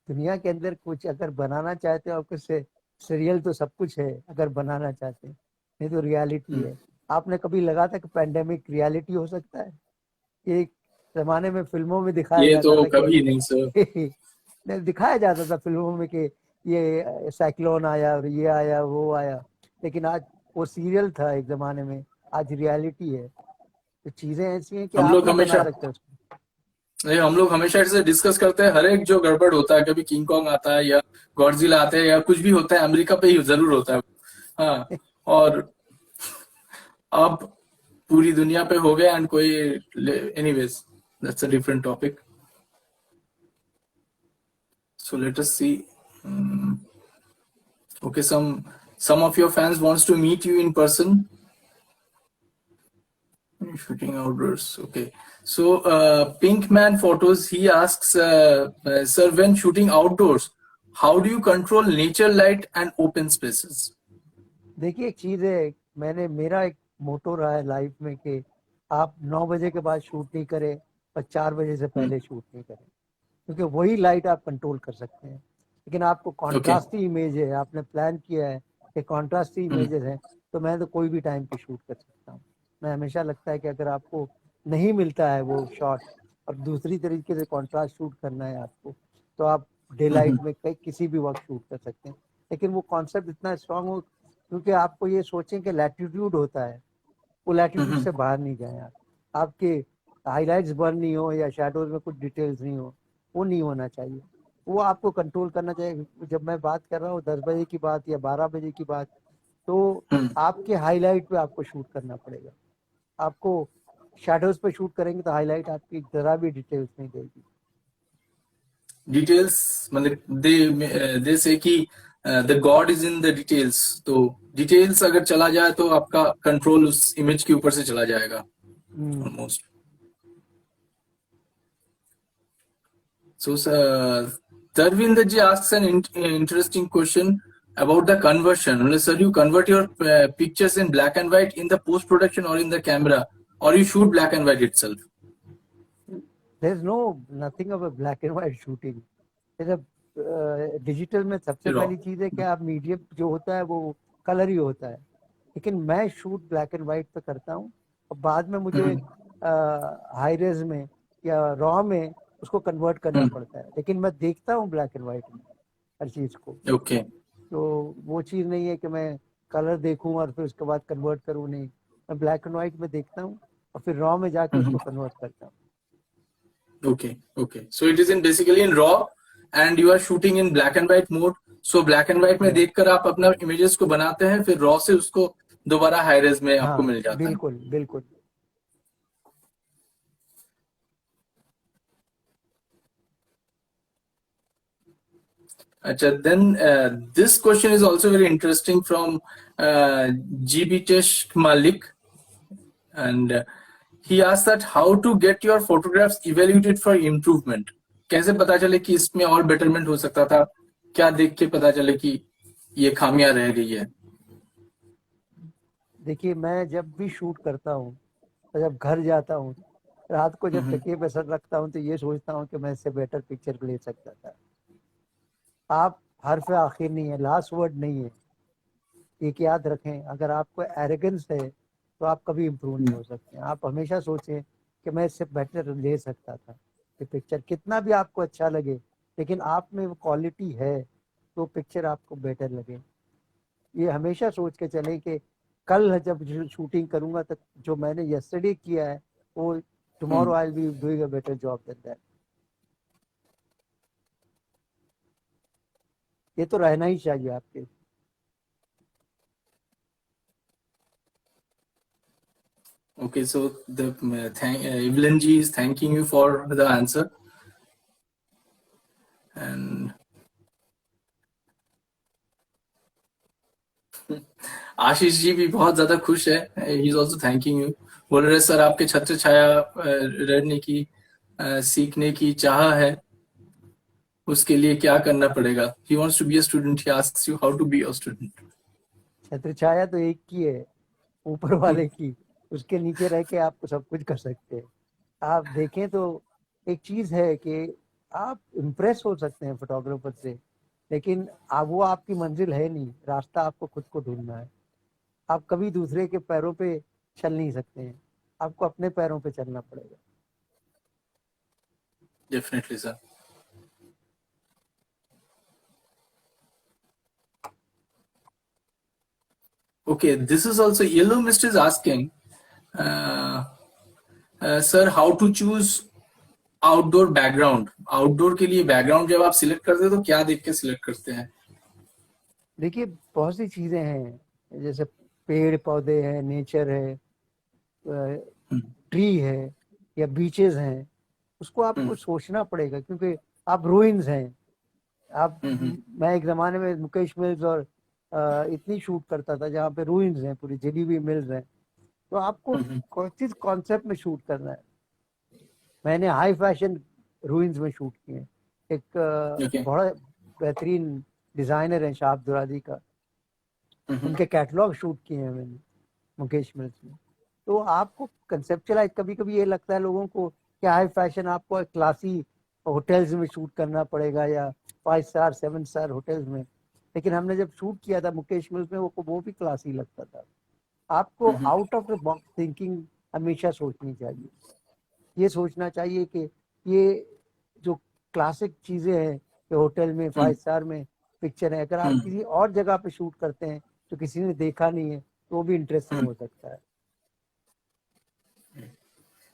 दुनिया के अंदर कुछ अगर बनाना चाहते हो आपको से, सीरियल तो सब कुछ है अगर बनाना चाहते हैं, नहीं तो रियलिटी हम्म, है। आपने कभी लगा था कि पैंडेमिक रियलिटी हो सकता है? एक जमाने में फिल्मों में दिखाया ये जाता तो था कि कभी नहीं सर। नहीं, दिखाया जाता था फिल्मों में कि ये साइक्लोन आया और ये आया वो आया, लेकिन आज वो सीरियल था एक जमाने में, आज रियलिटी है। तो चीजें ऐसी हैं कि हम आप लोग नहीं बना हमेशा सकते उसको। हम लोग हमेशा ऐसे डिस्कस करते हैं, हर एक जो गड़बड़ होता है, कभी किंग कॉन्ग आता है या गॉडजिला आते हैं या कुछ भी होता है, अमेरिका पे ही जरूर होता है। हाँ, और अब पूरी दुनिया पे हो गया एंड कोई, anyways, that's a different topic. So let us see. Okay, some of your fans wants to meet you in person. Shooting outdoors. Okay. So Pinkman Photos, he asks, sir, when shooting outdoors, how do you control nature light and open spaces? देखिए एक चीज है, मैंने, मेरा एक मोटो रहा है life में कि आप 9 बजे के बाद शूट नहीं करें और 4 बजे से Hmm. पहले शूट नहीं करें, क्योंकि वही लाइट आप कंट्रोल कर सकते हैं। लेकिन आपको Okay. कॉन्ट्रास्टी इमेज है, आपने प्लान किया है कि कॉन्ट्रास्टी Hmm. इमेजेस हैं, तो मैं तो कोई भी टाइम पे शूट कर सकता हूँ। मैं हमेशा लगता है कि अगर आपको नहीं मिलता है वो शॉट और दूसरी तरीके से कॉन्ट्रास्ट शूट करना है आपको, तो आप डे Hmm. लाइट में कहीं किसी भी वक्त शूट कर सकते हैं। लेकिन वो कॉन्सेप्ट इतना स्ट्रांग हो, क्योंकि आपको ये सोचें कि लैटिट्यूड होता है, वो लैटिट्यूड Hmm. से बाहर नहीं जाए आप। आपके हाइलाइट्स बर्न नहीं हो या शैडोज में कुछ डिटेल्स नहीं हो, वो नहीं होना चाहिए। वो आपको कंट्रोल करना चाहिए। जब मैं बात कर रहा हूँ 10 बजे की बात या 12 बजे की बात, तो Hmm. आपके हाईलाइट पे आपको शूट करना पड़ेगा। आपको शैडोज पे शूट करेंगे तो हाईलाइट आपकी जरा भी डिटेल्स नहीं देगी। Details, मतलब दे से कि the God is in the details, तो डिटेल्स अगर चला जाए तो आपका कंट्रोल उस इमेज के ऊपर से चला जाएगा हम्म। Almost. So, Tarvinder ji asks an interesting question about the conversion. Well, sir, you convert your pictures in black and white in the post production or in the camera, or you shoot black and white itself? There is no nothing of a black and white shooting. Digital में सबसे Raw. पहली चीज है कि आप medium जो होता है वो कलर ही होता है, लेकिन मैं शूट ब्लैक एंड व्हाइट पे करता हूँ और बाद में मुझे Hmm. हाई रेज में या रॉ में उसको कन्वर्ट करना Hmm. पड़ता है, लेकिन मैं देखता हूँ ब्लैक एंड व्हाइट में हर चीज को। Okay. तो वो चीज नहीं है कि मैं कलर देखूं और फिर उसके बाद कन्वर्ट करूँ, नहीं, मैं ब्लैक एंड व्हाइट में देखता हूँ और फिर रॉ में जाके Hmm. उसको कन्वर्ट करता हूँ। Okay. Okay. So it is in basically in raw, and you are shooting in black and white mode. So black and white में या देखकर आप अपना images को बनाते हैं, फिर raw से उसको दोबारा हाई रेज में आपको हाँ मिल जाता है। बिल्कुल बिल्कुल। Acha, then this question is also very interesting from Gbitesh Malik, and he asked that how to get your photographs evaluated for improvement. कैसे पता चले कि इसमें और betterment हो सकता था? क्या देख के पता चले कि ये खामियां रह गई है? देखिए मैं जब भी शूट करता हूँ और जब घर जाता हूँ, रात को जब हम्म, तकिए पे सर रखता हूँ, तो ये सोचता हूँ कि मैं इससे बेटर पिक्चर ले सकता था। आप हर्फ आखिर नहीं है, लास्ट वर्ड नहीं है। एक याद रखें, अगर आपको एरोगेंस है तो आप कभी इम्प्रूव नहीं हो सकते। आप हमेशा सोचें कि मैं इससे बेटर ले सकता था। ये पिक्चर कितना भी आपको अच्छा लगे, लेकिन आप में वो क्वालिटी है तो पिक्चर आपको बेटर लगे। ये हमेशा सोच के चलें कि कल जब शूटिंग करूंगा तो जो मैंने यस्टरडे किया है वो tomorrow hmm. I will be doing a better job than that. ये तो रहना ही चाहिए आपके। Okay, so the Evelyn ji is thanking you for the answer, and Ashish ji भी बहुत ज्यादा खुश है, he is also thanking you. बोल रहे सर आपके छत्र छाया रहने की सीखने की चाह है, उसके लिए क्या करना पड़ेगा? He wants to be a student, he asks you how to be a student. छत्र छाया तो एक की है, ऊपर वाले की। उसके नीचे रह के आप सब कुछ कर सकते हैं। आप देखें तो एक चीज है कि आप इम्प्रेस हो सकते हैं फोटोग्राफर से, लेकिन वो आपकी मंजिल है नहीं, रास्ता आपको खुद को ढूंढना है। आप कभी दूसरे के पैरों पे चल नहीं सकते हैं, आपको अपने पैरों पे चलना पड़ेगा। Definitely sir. Okay, this is also Yellow Mist is asking, uh, sir, how to choose outdoor background? Outdoor के लिए बैकग्राउंड जब आप सिलेक्ट करते हैं तो क्या देख के सिलेक्ट करते हैं? देखिए बहुत सी चीजें हैं, जैसे पेड़ पौधे हैं, नेचर है, ट्री है, या बीचेस हैं। उसको आपको सोचना पड़ेगा, क्योंकि आप रूइंस हैं। आप मैं एक जमाने में मुकेश मिल्स और इतनी शूट करता था जहाँ पे रूइंस हैं, पूरी जेडीबी मिल्स हैं। तो आपको कौन चीज कॉन्सेप्ट में शूट करना है। मैंने हाई फैशन रूइंस में शूट किए हैं। एक ओके। बड़ा बेहतरीन डिजाइनर है शाह दुरादी का, उनके कैटलॉग शूट किए हैं मैंने मुकेश मिल्स में। तो आपको कंसेप्चुअलाइज, कभी कभी ये लगता है लोगों को कि हाई फैशन आपको क्लासी होटल्स में शूट करना पड़ेगा, या 5 स्टार 7 स्टार होटल्स में। लेकिन हमने जब शूट किया था मुकेश मिल्स में, वो भी क्लासी लगता था। आपको out of the box thinking हमेशा सोचनी चाहिए। ये सोचना चाहिए कि ये जो क्लासिक चीजें हैं कि होटल में 5 स्टार में पिक्चर है, अगर आप किसी और जगह पे शूट करते हैं जो किसी ने देखा नहीं है, तो वो भी इंटरेस्टिंग हो सकता है।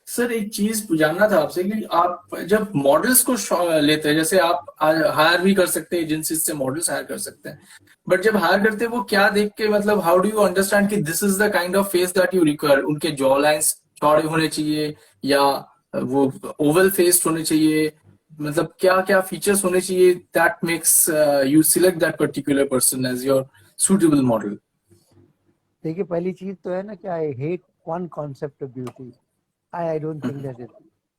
सर एक चीज जानना था आपसे कि आप जब मॉडल्स को लेते हैं, जैसे आप हायर भी कर सकते हैं, एजेंसीज से मॉडल्स हायर कर सकते हैं, बट जब हायर करते हैं वो क्या देख के, मतलब हाउ डू यू अंडरस्टैंड कि this is the kind of face that you require? उनके जॉ लाइंस चौड़े होने चाहिए या वो ओवल फेस्ड होने चाहिए? मतलब क्या क्या फीचर्स होने चाहिए that makes you select that particular person as your suitable model? देखिए पहली चीज तो है ना कि I hate one concept of beauty. I don't think that is.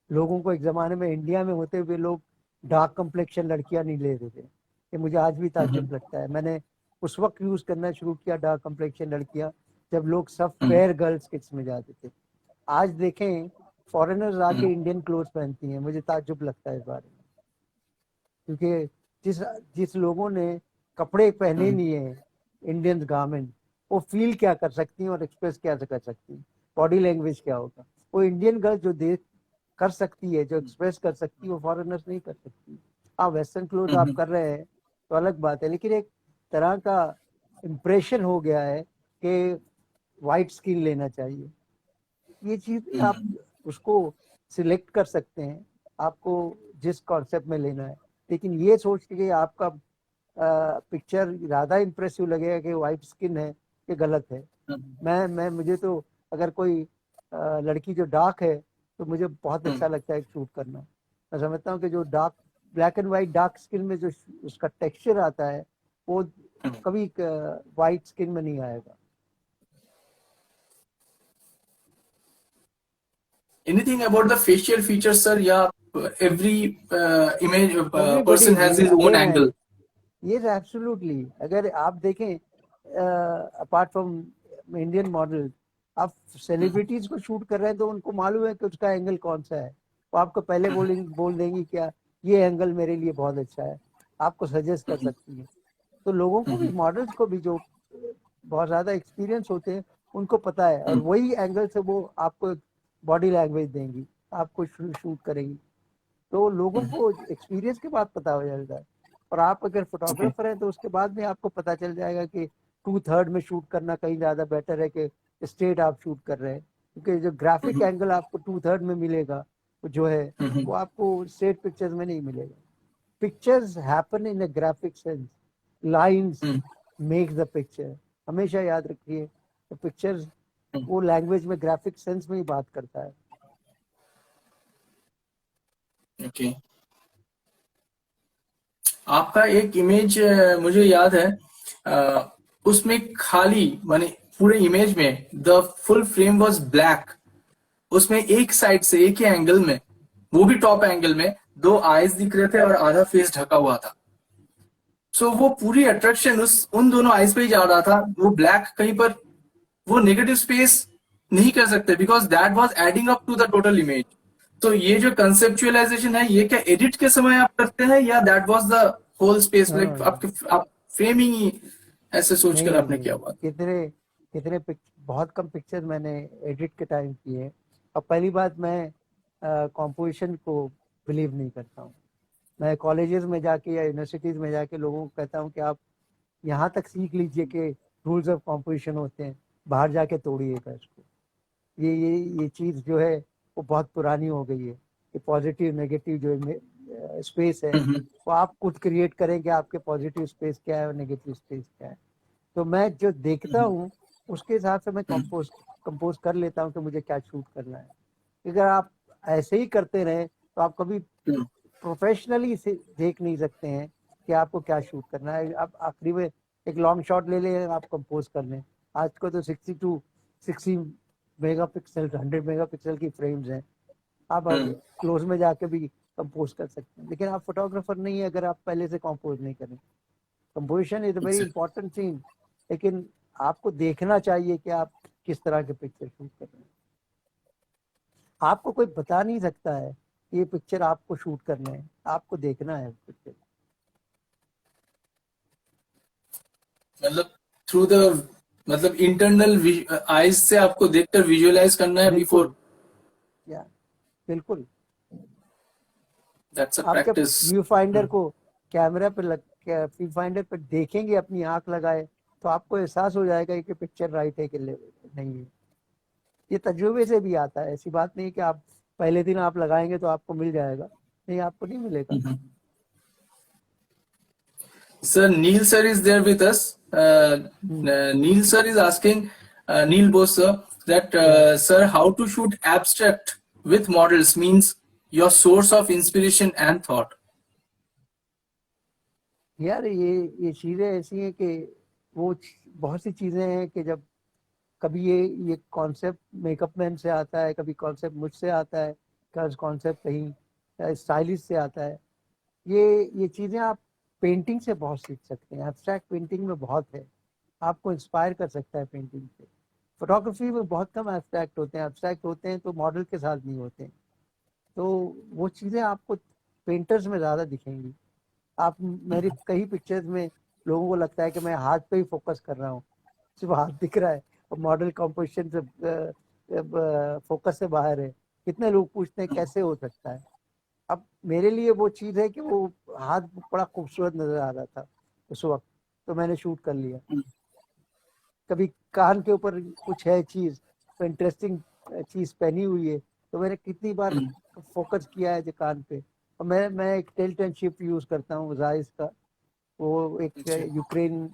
लोगों को एक जमाने में इंडिया में होते हुए लोग डार्क कम्प्लेक्शन लड़कियां नहीं ले रहे थे, ये मुझे आज भी ताज्जुब लगता है। मैंने उस वक्त यूज करना शुरू किया डार्क कम्प्लेक्शन लड़कियां जब लोग सब फेयर गर्ल्स किट्स में जाते थे। आज देखें फॉरेनर्स आके इंडियन क्लोथ्स पहनती हैं, मुझे ताज्जुब लगता है इस बारे में। क्योंकि जिस जिस लोगों ने कपड़े पहने नहीं है, इंडियन गारमेंट, वो फील क्या कर सकती हैं और एक्सप्रेस क्या कर सकती हैं, बॉडी लैंग्वेज क्या होगा। वो इंडियन गर्ल जो देख कर सकती है, जो एक्सप्रेस कर सकती है, वो फॉरेनर्स नहीं कर सकती। हाँ वेस्टर्न क्लोथ आप कर रहे हैं तो अलग बात है, लेकिन एक तरह का इम्प्रेशन हो गया है कि वाइट स्किन लेना चाहिए। ये चीज आप उसको सिलेक्ट कर सकते हैं, आपको जिस कॉन्सेप्ट में लेना है। लेकिन ये सोच के आपका पिक्चर ज्यादा इंप्रेसिव लगेगा कि वाइट स्किन है, ये गलत है। मैं मुझे तो अगर कोई लड़की जो डार्क है तो मुझे बहुत अच्छा लगता है शूट करना। मैं समझता हूँ कि जो dark, black and white dark skin में जो उसका टेक्सचर आता है, वो कभी वाइट स्किन में नहीं आएगा। Anything about the facial features, sir? Yeah, every image everybody, person has his own again angle. Yes absolutely. अगर आप देखें अपार्ट फ्रॉम इंडियन मॉडल, आप सेलिब्रिटीज को शूट कर रहे हैं तो उनको मालूम है कि उसका एंगल कौन सा है। वो आपको पहले बोल देंगी क्या ये एंगल मेरे लिए बहुत अच्छा है, आपको सजेस्ट कर सकती है। तो लोगों को भी, मॉडल्स को भी जो बहुत ज्यादा एक्सपीरियंस होते हैं, उनको पता है, और वही एंगल से वो आपको बॉडी लैंग्वेज देंगी, आपको शूट करेंगी। तो लोगों को एक्सपीरियंस के बाद पता हो जाएगा। और आप अगर Okay. फोटोग्राफर हैं तो उसके बाद में आपको पता चल जाएगा कि 2/3 में शूट करना कहीं ज्यादा बेटर है कि स्ट्रेट आप शूट कर रहे हैं। क्योंकि जो ग्राफिक एंगल आपको 2/3 में मिलेगा, वो जो है वो आपको स्ट्रेट पिक्चर्स में नहीं मिलेगा। Pictures happen in a graphic sense. Lines hmm, make the picture. हमेशा याद रखिए, तो पिक्चर्स हम्म, वो लैंग्वेज में, ग्राफिक सेंस में ही बात करता है। ओके। आपका एक इमेज मुझे याद है, उसमें खाली माने पूरे इमेज में the full frame was black, उसमें एक साइड से एक ही एंगल में, वो भी टॉप एंगल में, दो आईज दिख रहे थे और आधा फेस ढका हुआ था। सो वो पूरी अट्रैक्शन उस उन दोनों आईज पे ही जा रहा था। वो ब्लैक कहीं पर वो नेगेटिव स्पेस नहीं कर सकते because that was adding up to the total image. तो ये जो कंसेप्चुअलाइजेशन है, ये क्या एडिट के समय आप करते हैं या that was the whole space, like हाँ, आपके आप फ्रेमिंग ही ऐसे सोचकर नहीं आपने नहीं, किया हुआ? कितने कितने बहुत कम पिक्चर मैंने एडिट के टाइम किए हैं। और पहली बात, मैं कॉम्पोजिशन को बिलीव नहीं करता हूँ। मैं कॉलेजेस में जाके या यूनिवर्सिटीज में जाके लोगों को कहता हूँ कि आप यहाँ तक सीख लीजिए कि रूल्स ऑफ कॉम्पोजिशन होते हैं, बाहर जाके तोड़िएगा इसको। ये चीज़ जो है वो बहुत पुरानी हो गई है। कि पॉजिटिव नेगेटिव जो स्पेस है, हम्म, वो आप खुद क्रिएट करें कि आपके पॉजिटिव स्पेस क्या है और नेगेटिव स्पेस क्या है। तो मैं जो देखता हम्म, हूँ उसके हिसाब से मैं कंपोज कर लेता हूँ कि मुझे क्या शूट करना है। अगर आप ऐसे ही करते रहे तो आप कभी हम्म, प्रोफेशनली से देख नहीं सकते हैं कि आपको क्या शूट करना है। आप आखिरी में एक लॉन्ग शॉट ले लें, आप कंपोज कर लें। आज को तो 60 मेगा पिक्सल 100 मेगा पिक्सल की फ्रेम्स हैं। आप हम्म, क्लोज में जाके भी कंपोज कर सकते हैं, लेकिन आप फोटोग्राफर नहीं है अगर आप पहले से कंपोज नहीं करें। Composition is a very exactly. Important thing, लेकिन आपको देखना चाहिए कि आप किस तरह के पिक्चर शूट कर रहे हैं। आपको कोई बता नहीं सकता है कि ये पिक्चर आपको शूट करना है, आपको देखना है पिक्चर। मतलब थ्रू द मतलब इंटरनल आईज से आपको देखकर विजुअलाइज करना है बिफोर। बिल्कुल, या बिल्कुल। दैट्स अ आपके प्रैक्टिस। व्यू फाइंडर को कैमरा पे लग व्यू फाइंडर पे देखेंगे, अपनी आंख लगाए, तो आपको एहसास हो जाएगा कि पिक्चर राइट है कि नहीं है। ये तजुर्बे से भी आता है, ऐसी बात नहीं कि आप पहले दिन आप लगाएंगे तो आपको मिल जाएगा। नहीं, आपको नहीं मिलेगा। Sir, Neil sir is there with us. Hmm, Neil sir is asking, Neil Bose sir, that या sir, how to shoot abstract with models means your source of inspiration and thought. यार, ये चीजें ऐसी हैं कि बहुत सी चीजें हैं कि जब कभी ये कॉन्सेप्ट मेकअप मैन से आता है, कभी कॉन्सेप्ट मुझसे आता है, कभी कॉन्सेप्ट कहीं स्टाइलिस्ट से आता है। ये चीजें आप पेंटिंग से बहुत सीख सकते हैं। एब्स्ट्रैक्ट पेंटिंग में बहुत है, आपको इंस्पायर कर सकता है पेंटिंग से। फोटोग्राफी में बहुत कम एब्स्ट्रैक्ट होते हैं, एब्स्ट्रैक्ट होते हैं तो मॉडल के साथ नहीं होते हैं। तो वो चीजें आपको पेंटर्स में ज्यादा दिखेंगी। आप मेरी कई पिक्चर्स में लोगों को लगता है कि मैं हाथ पे ही फोकस कर रहा हूँ, सिर्फ हाथ दिख रहा है और मॉडल कॉम्पोजिशन से फोकस से बाहर है। कितने लोग पूछते हैं कैसे हो सकता है। अब मेरे लिए वो चीज़ है कि वो हाथ बड़ा खूबसूरत नजर आ रहा था उस वक्त, तो मैंने शूट कर लिया। कभी कान के ऊपर कुछ है चीज़, तो इंटरेस्टिंग चीज़ पहनी हुई है, तो मैंने कितनी बार फोकस किया है जो कान पे। और मैं एक टिल्ट एंड शिफ्ट यूज़ करता हूँ जाइस का। वो एक यूक्रेन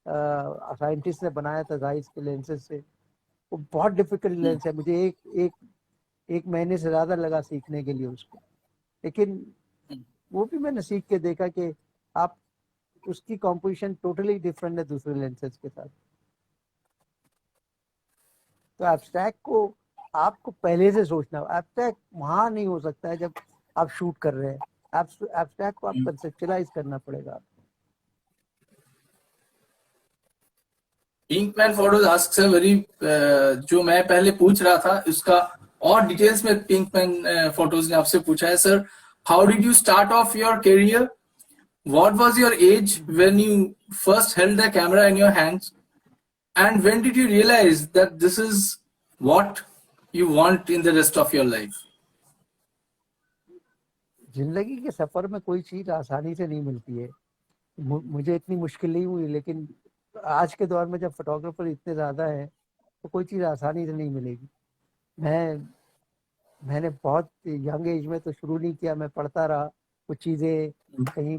साइंटिस्ट ने बनाया था जाइस के लेंसेज से। वो बहुत डिफिकल्ट लेंस है, मुझे एक महीने से ज़्यादा लगा सीखने के लिए उसको। लेकिन वो भी मैंने सीख के देखा कि आप उसकी कॉम्पोजिशन टोटली डिफरेंट है दूसरे लेंसेज के साथ। तो एब्स्ट्रैक्ट को आपको पहले से सोचना, एब्स्ट्रैक्ट वहां नहीं हो सकता है जब आप शूट कर रहे हैं। एब्स्ट्रैक्ट को आप कंसेप्चुलाइज करना पड़ेगा। पिंक मैन फोटोज आस्क से वेरी, जो मैं पहले पूछ रहा था उसका और डिटेल्स में पिंक मैन फोटोज ने आपसे पूछा है। Sir, how did you start of your career? What was your age when you first held the camera in your hands? And when did you realize that this is what you want in the rest of your life? जिंदगी के सफर में कोई चीज आसानी से नहीं मिलती है। मुझे इतनी मुश्किल नहीं हुई, लेकिन आज के दौर में जब फोटोग्राफर इतने ज्यादा है तो कोई चीज आसानी से नहीं मिलेगी। मैं मैंने बहुत यंग एज में तो शुरू नहीं किया, मैं पढ़ता रहा कुछ चीजें कहीं।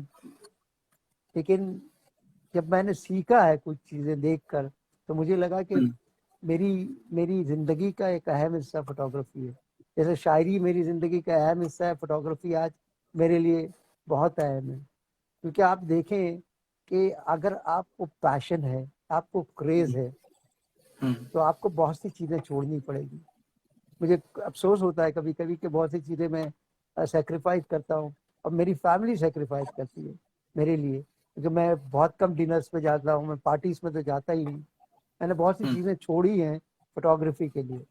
लेकिन जब मैंने सीखा है कुछ चीजें देखकर, तो मुझे लगा कि हम्म, मेरी मेरी जिंदगी का एक अहम हिस्सा फोटोग्राफी है। जैसे शायरी मेरी जिंदगी का अहम हिस्सा है, फोटोग्राफी आज मेरे लिए बहुत अहम है। क्योंकि आप देखें कि अगर आपको पैशन है, आपको क्रेज है, हम्म, तो आपको बहुत सी चीजें छोड़नी पड़ेगी। मुझे अफसोस होता है कभी कभी कि बहुत सी चीजें मैं सेक्रीफाइस करता हूँ, और मेरी फैमिली सेक्रीफाइस करती है मेरे लिए, क्योंकि मैं बहुत कम डिनर्स पे जाता हूँ, मैं पार्टीज में तो जाता ही नहीं। मैंने बहुत सी हम्म, चीजें छोड़ी हैं फोटोग्राफी के लिए।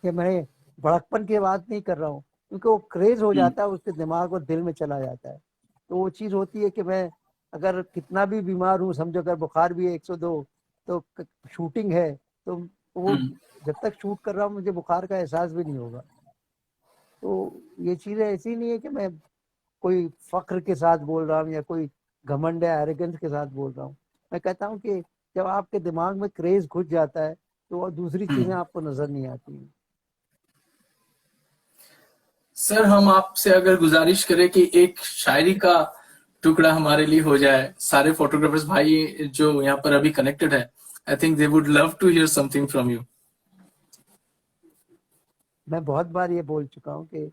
कि मैं बड़कपन की बात नहीं कर रहा हूँ, क्योंकि वो क्रेज हो हम्म, जाता है, उसके दिमाग और दिल में चला जाता है। तो वो चीज होती है कि मैं अगर कितना भी बीमार हूँ, समझो अगर बुखार भी है 102, तो शूटिंग है, तो वो हम्म। जब तक शूट कर रहा हूँ मुझे बुखार का एहसास भी नहीं होगा। तो ये चीजें ऐसी नहीं है कि मैं कोई फख्र के साथ बोल रहा हूँ या कोई घमंड या एरोगेंस के साथ बोल रहा हूँ। मैं कहता हूँ कि जब आपके दिमाग में क्रेज घुस जाता है, तो और दूसरी चीजें हम्म। आपको नजर नहीं आती हैं। सर, हम आपसे अगर गुजारिश करें कि एक शायरी का टुकड़ा हमारे लिए हो जाए, सारे फोटोग्राफर्स भाई जो यहाँ पर अभी कनेक्टेड है, I think they would love to hear something from you. मैं बहुत बार ये बोल चुका हूँ कि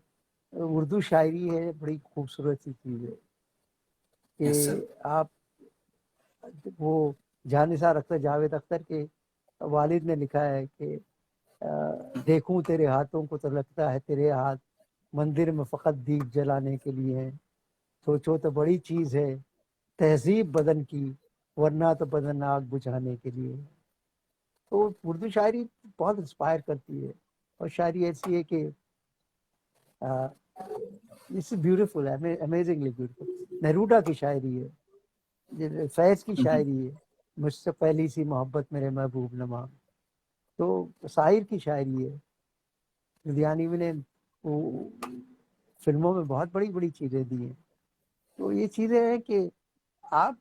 उर्दू शायरी है, बड़ी खूबसूरत सी चीज है यस सर। कि आप वो जानिसार अख्तर, जावेद अख्तर के वालिद ने लिखा है कि देखूं तेरे हाथों को तो लगता है तेरे हाथ मंदिर में फकत दीप जलाने के लिए है। सोचो तो बड़ी चीज है तहजीब बदन की, वरना तो बदन आग बुझाने के लिए है। तो उर्दू शायरी बहुत इंस्पायर करती है। और शायरी ऐसी है कि it's beautiful, amazingly beautiful. Neruda की शायरी है, फैज की शायरी है, मुझसे पहली सी मोहब्बत मेरे महबूब नमा। तो शायर की शायरी है। लुधियानी ने वो फिल्मों में बहुत बड़ी बड़ी चीजें दी हैं। तो ये चीजें हैं कि आप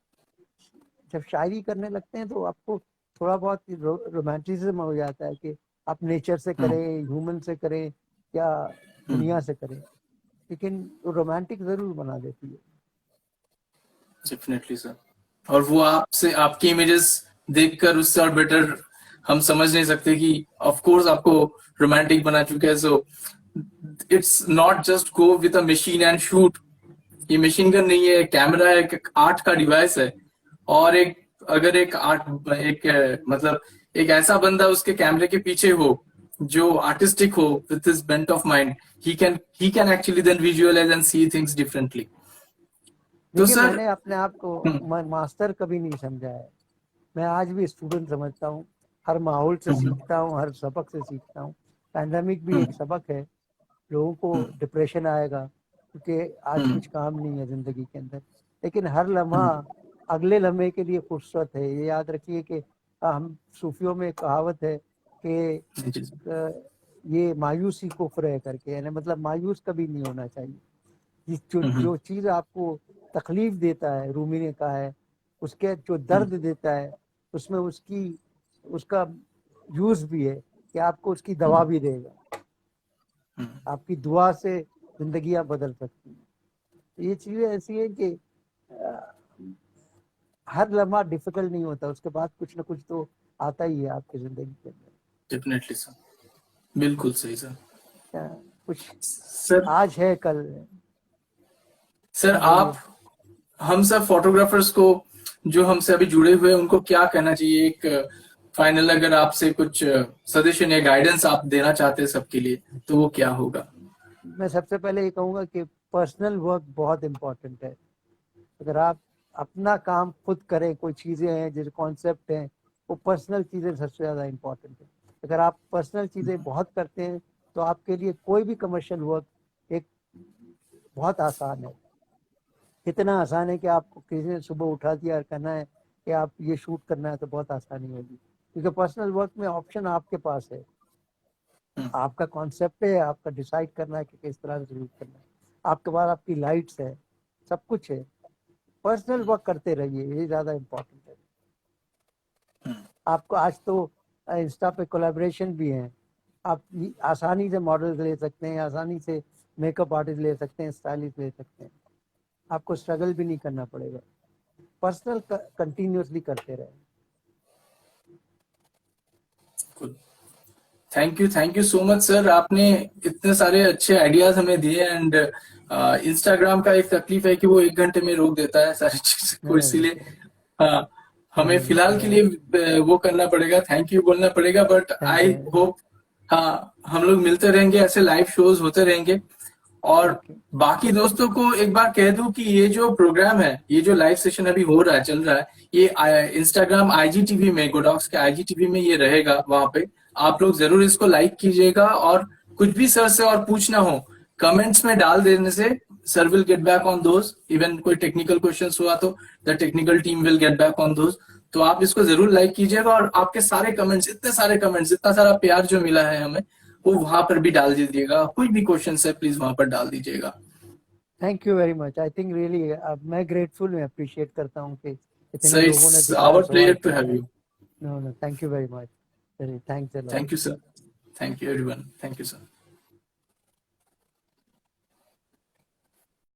जब शायरी करने लगते हैं तो आपको थोड़ा बहुत रोमांटिज्म हो जाता है कि आप नेचर से हम्म, करें, ह्यूमन से करें, या हम्म। दुनिया से करें, लेकिन रोमांटिक जरूर बना देती है। Definitely sir. और वो आपसे आपकी इमेजेस देखकर उससे और बेटर हम समझ नहीं सकते कि ऑफ कोर्स आपको रोमांटिक बना चुके हैं। So it's not just go with a machine and shoot. ये मशीन गन नहीं है, कैमरा है, एक आर्ट का डिवाइस है। और एक अगर एक आर्ट एक मतलब एक ऐसा बंदा उसके कैमरे के पीछे हो जो आर्टिस्टिक हो with his bent of mind, he can actually then visualise and see things differently. तो देखिए, सर। मैंने अपने आप को हम्म, मास्टर कभी नहीं समझा है। मैं आज भी स्टूडेंट समझता हूँ। हर माहौल से हम्म, सीखता हूँ, हर सबक से सीखता हूँ। पैंडेमिक भी एक हम्म, सबक है। लोगों को हम्म, डिप्रेशन आएगा क्योंकि आज हम्म, कुछ काम नहीं है जिंदगी के अंदर, लेकिन हर लम्हा हम्म, अगले लम्हे के लिए खूबसूरत है। ये याद रखिए कि हम सूफियों में एक कहावत है कि जी, जी, ये मायूसी कुफ्र है करके, यानी मतलब मायूस कभी नहीं होना चाहिए। जिस जो हम्म, जो चीज आपको तकलीफ देता है, रूमी ने कहा है, उसके जो हम्म, दर्द देता है, उसमें उसका यूज भी है कि आपको उसकी दवा भी देगा। हम्म। आपकी दुआ से जिंदगियां बदल सकती हैं। तो ये चीजें ऐसी है कि अ, हर लम्हा डिफिकल्ट नहीं होता, उसके बाद कुछ ना कुछ तो आता ही है आपकी जिंदगी के अंदर। Definitely sir. बिल्कुल सही सर। अ, कुछ सर। आज है कल। सर हाँ, आप बोलिए। हम सब फोटोग्राफर्स को जो हमसे अभी जुड़े हुए हैं उनको क्या कहना चाहिए? एक फाइनल अगर आपसे कुछ सजेशन या गाइडेंस आप देना चाहते हैं सबके लिए, तो वो क्या होगा? मैं सबसे पहले ये कहूंगा कि पर्सनल वर्क बहुत इंपॉर्टेंट है। अगर आप अपना काम खुद करें, कोई चीजें हैं जो कॉन्सेप्ट हैं, वो पर्सनल चीजें सबसे ज्यादा इंपॉर्टेंट है। अगर आप पर्सनल चीजें बहुत करते हैं, तो आपके लिए कोई भी कमर्शियल वर्क एक बहुत आसान है। इतना आसान है कि आपको किसी ने सुबह उठा दिया और कहना है कि आप ये शूट करना है, तो बहुत आसानी होगी, क्योंकि पर्सनल वर्क में ऑप्शन आपके पास है। हम्म, आपका कॉन्सेप्ट है, आपका डिसाइड करना है कि किस तरह से शूट करना है। आपके पास आपकी लाइट्स है, सब कुछ है। पर्सनल वर्क करते रहिए, ये ज्यादा इंपॉर्टेंट है। हम्म, आपको आज तो इंस्टा पे कोलैबोरेशन भी है। आप आसानी से मॉडल्स ले सकते हैं, आसानी से मेकअप आर्टिस्ट ले सकते हैं, स्टाइलिस्ट ले सकते हैं। आपको स्ट्रगल भी नहीं करना पड़ेगा। पर्सनल कंटिन्यूअसली करते रहे। Thank you so much sir, आपने इतने सारे अच्छे आइडियाज हमें दिए। एंड इंस्टाग्राम का एक तकलीफ है कि वो 1 घंटे में रोक देता है सारी चीजें को, इसीलिए हाँ, हमें फिलहाल के लिए वो करना पड़ेगा, थैंक यू बोलना पड़ेगा। बट आई होप हाँ, हम लोग मिलते रहेंगे, ऐसे लाइव शोज होते रहेंगे। और बाकी दोस्तों को एक बार कह दूं कि ये जो प्रोग्राम है, ये जो लाइव सेशन अभी हो रहा है, चल रहा है, ये इंस्टाग्राम आईजीटीवी में, गोडॉक्स के आईजीटीवी में ये रहेगा। वहां पे आप लोग जरूर इसको लाइक कीजिएगा, और कुछ भी सर से और पूछना हो कमेंट्स में डाल देने से sir will get back on those. Even कोई टेक्निकल क्वेश्चंस हुआ तो the technical team will get back on those. तो आप इसको जरूर लाइक कीजिएगा, और आपके सारे कमेंट्स, इतने सारे कमेंट्स, इतना सारा प्यार जो मिला है हमें, वो वहां पर भी डाल दीजिएगा। कोई भी क्वेश्चन है प्लीज वहां पर डाल दीजिएगा। Thank you very much. I think really मैं ग्रेटफुल, मैं अप्रिशिएट करता हूँ कि इतने सर, लोगों ने इट्स दोबारा आवर सवाल प्लेजर टू किया हैव है। You. No no, thank you very much. Thanks a lot. Thank you sir, thank you everyone, thank you sir.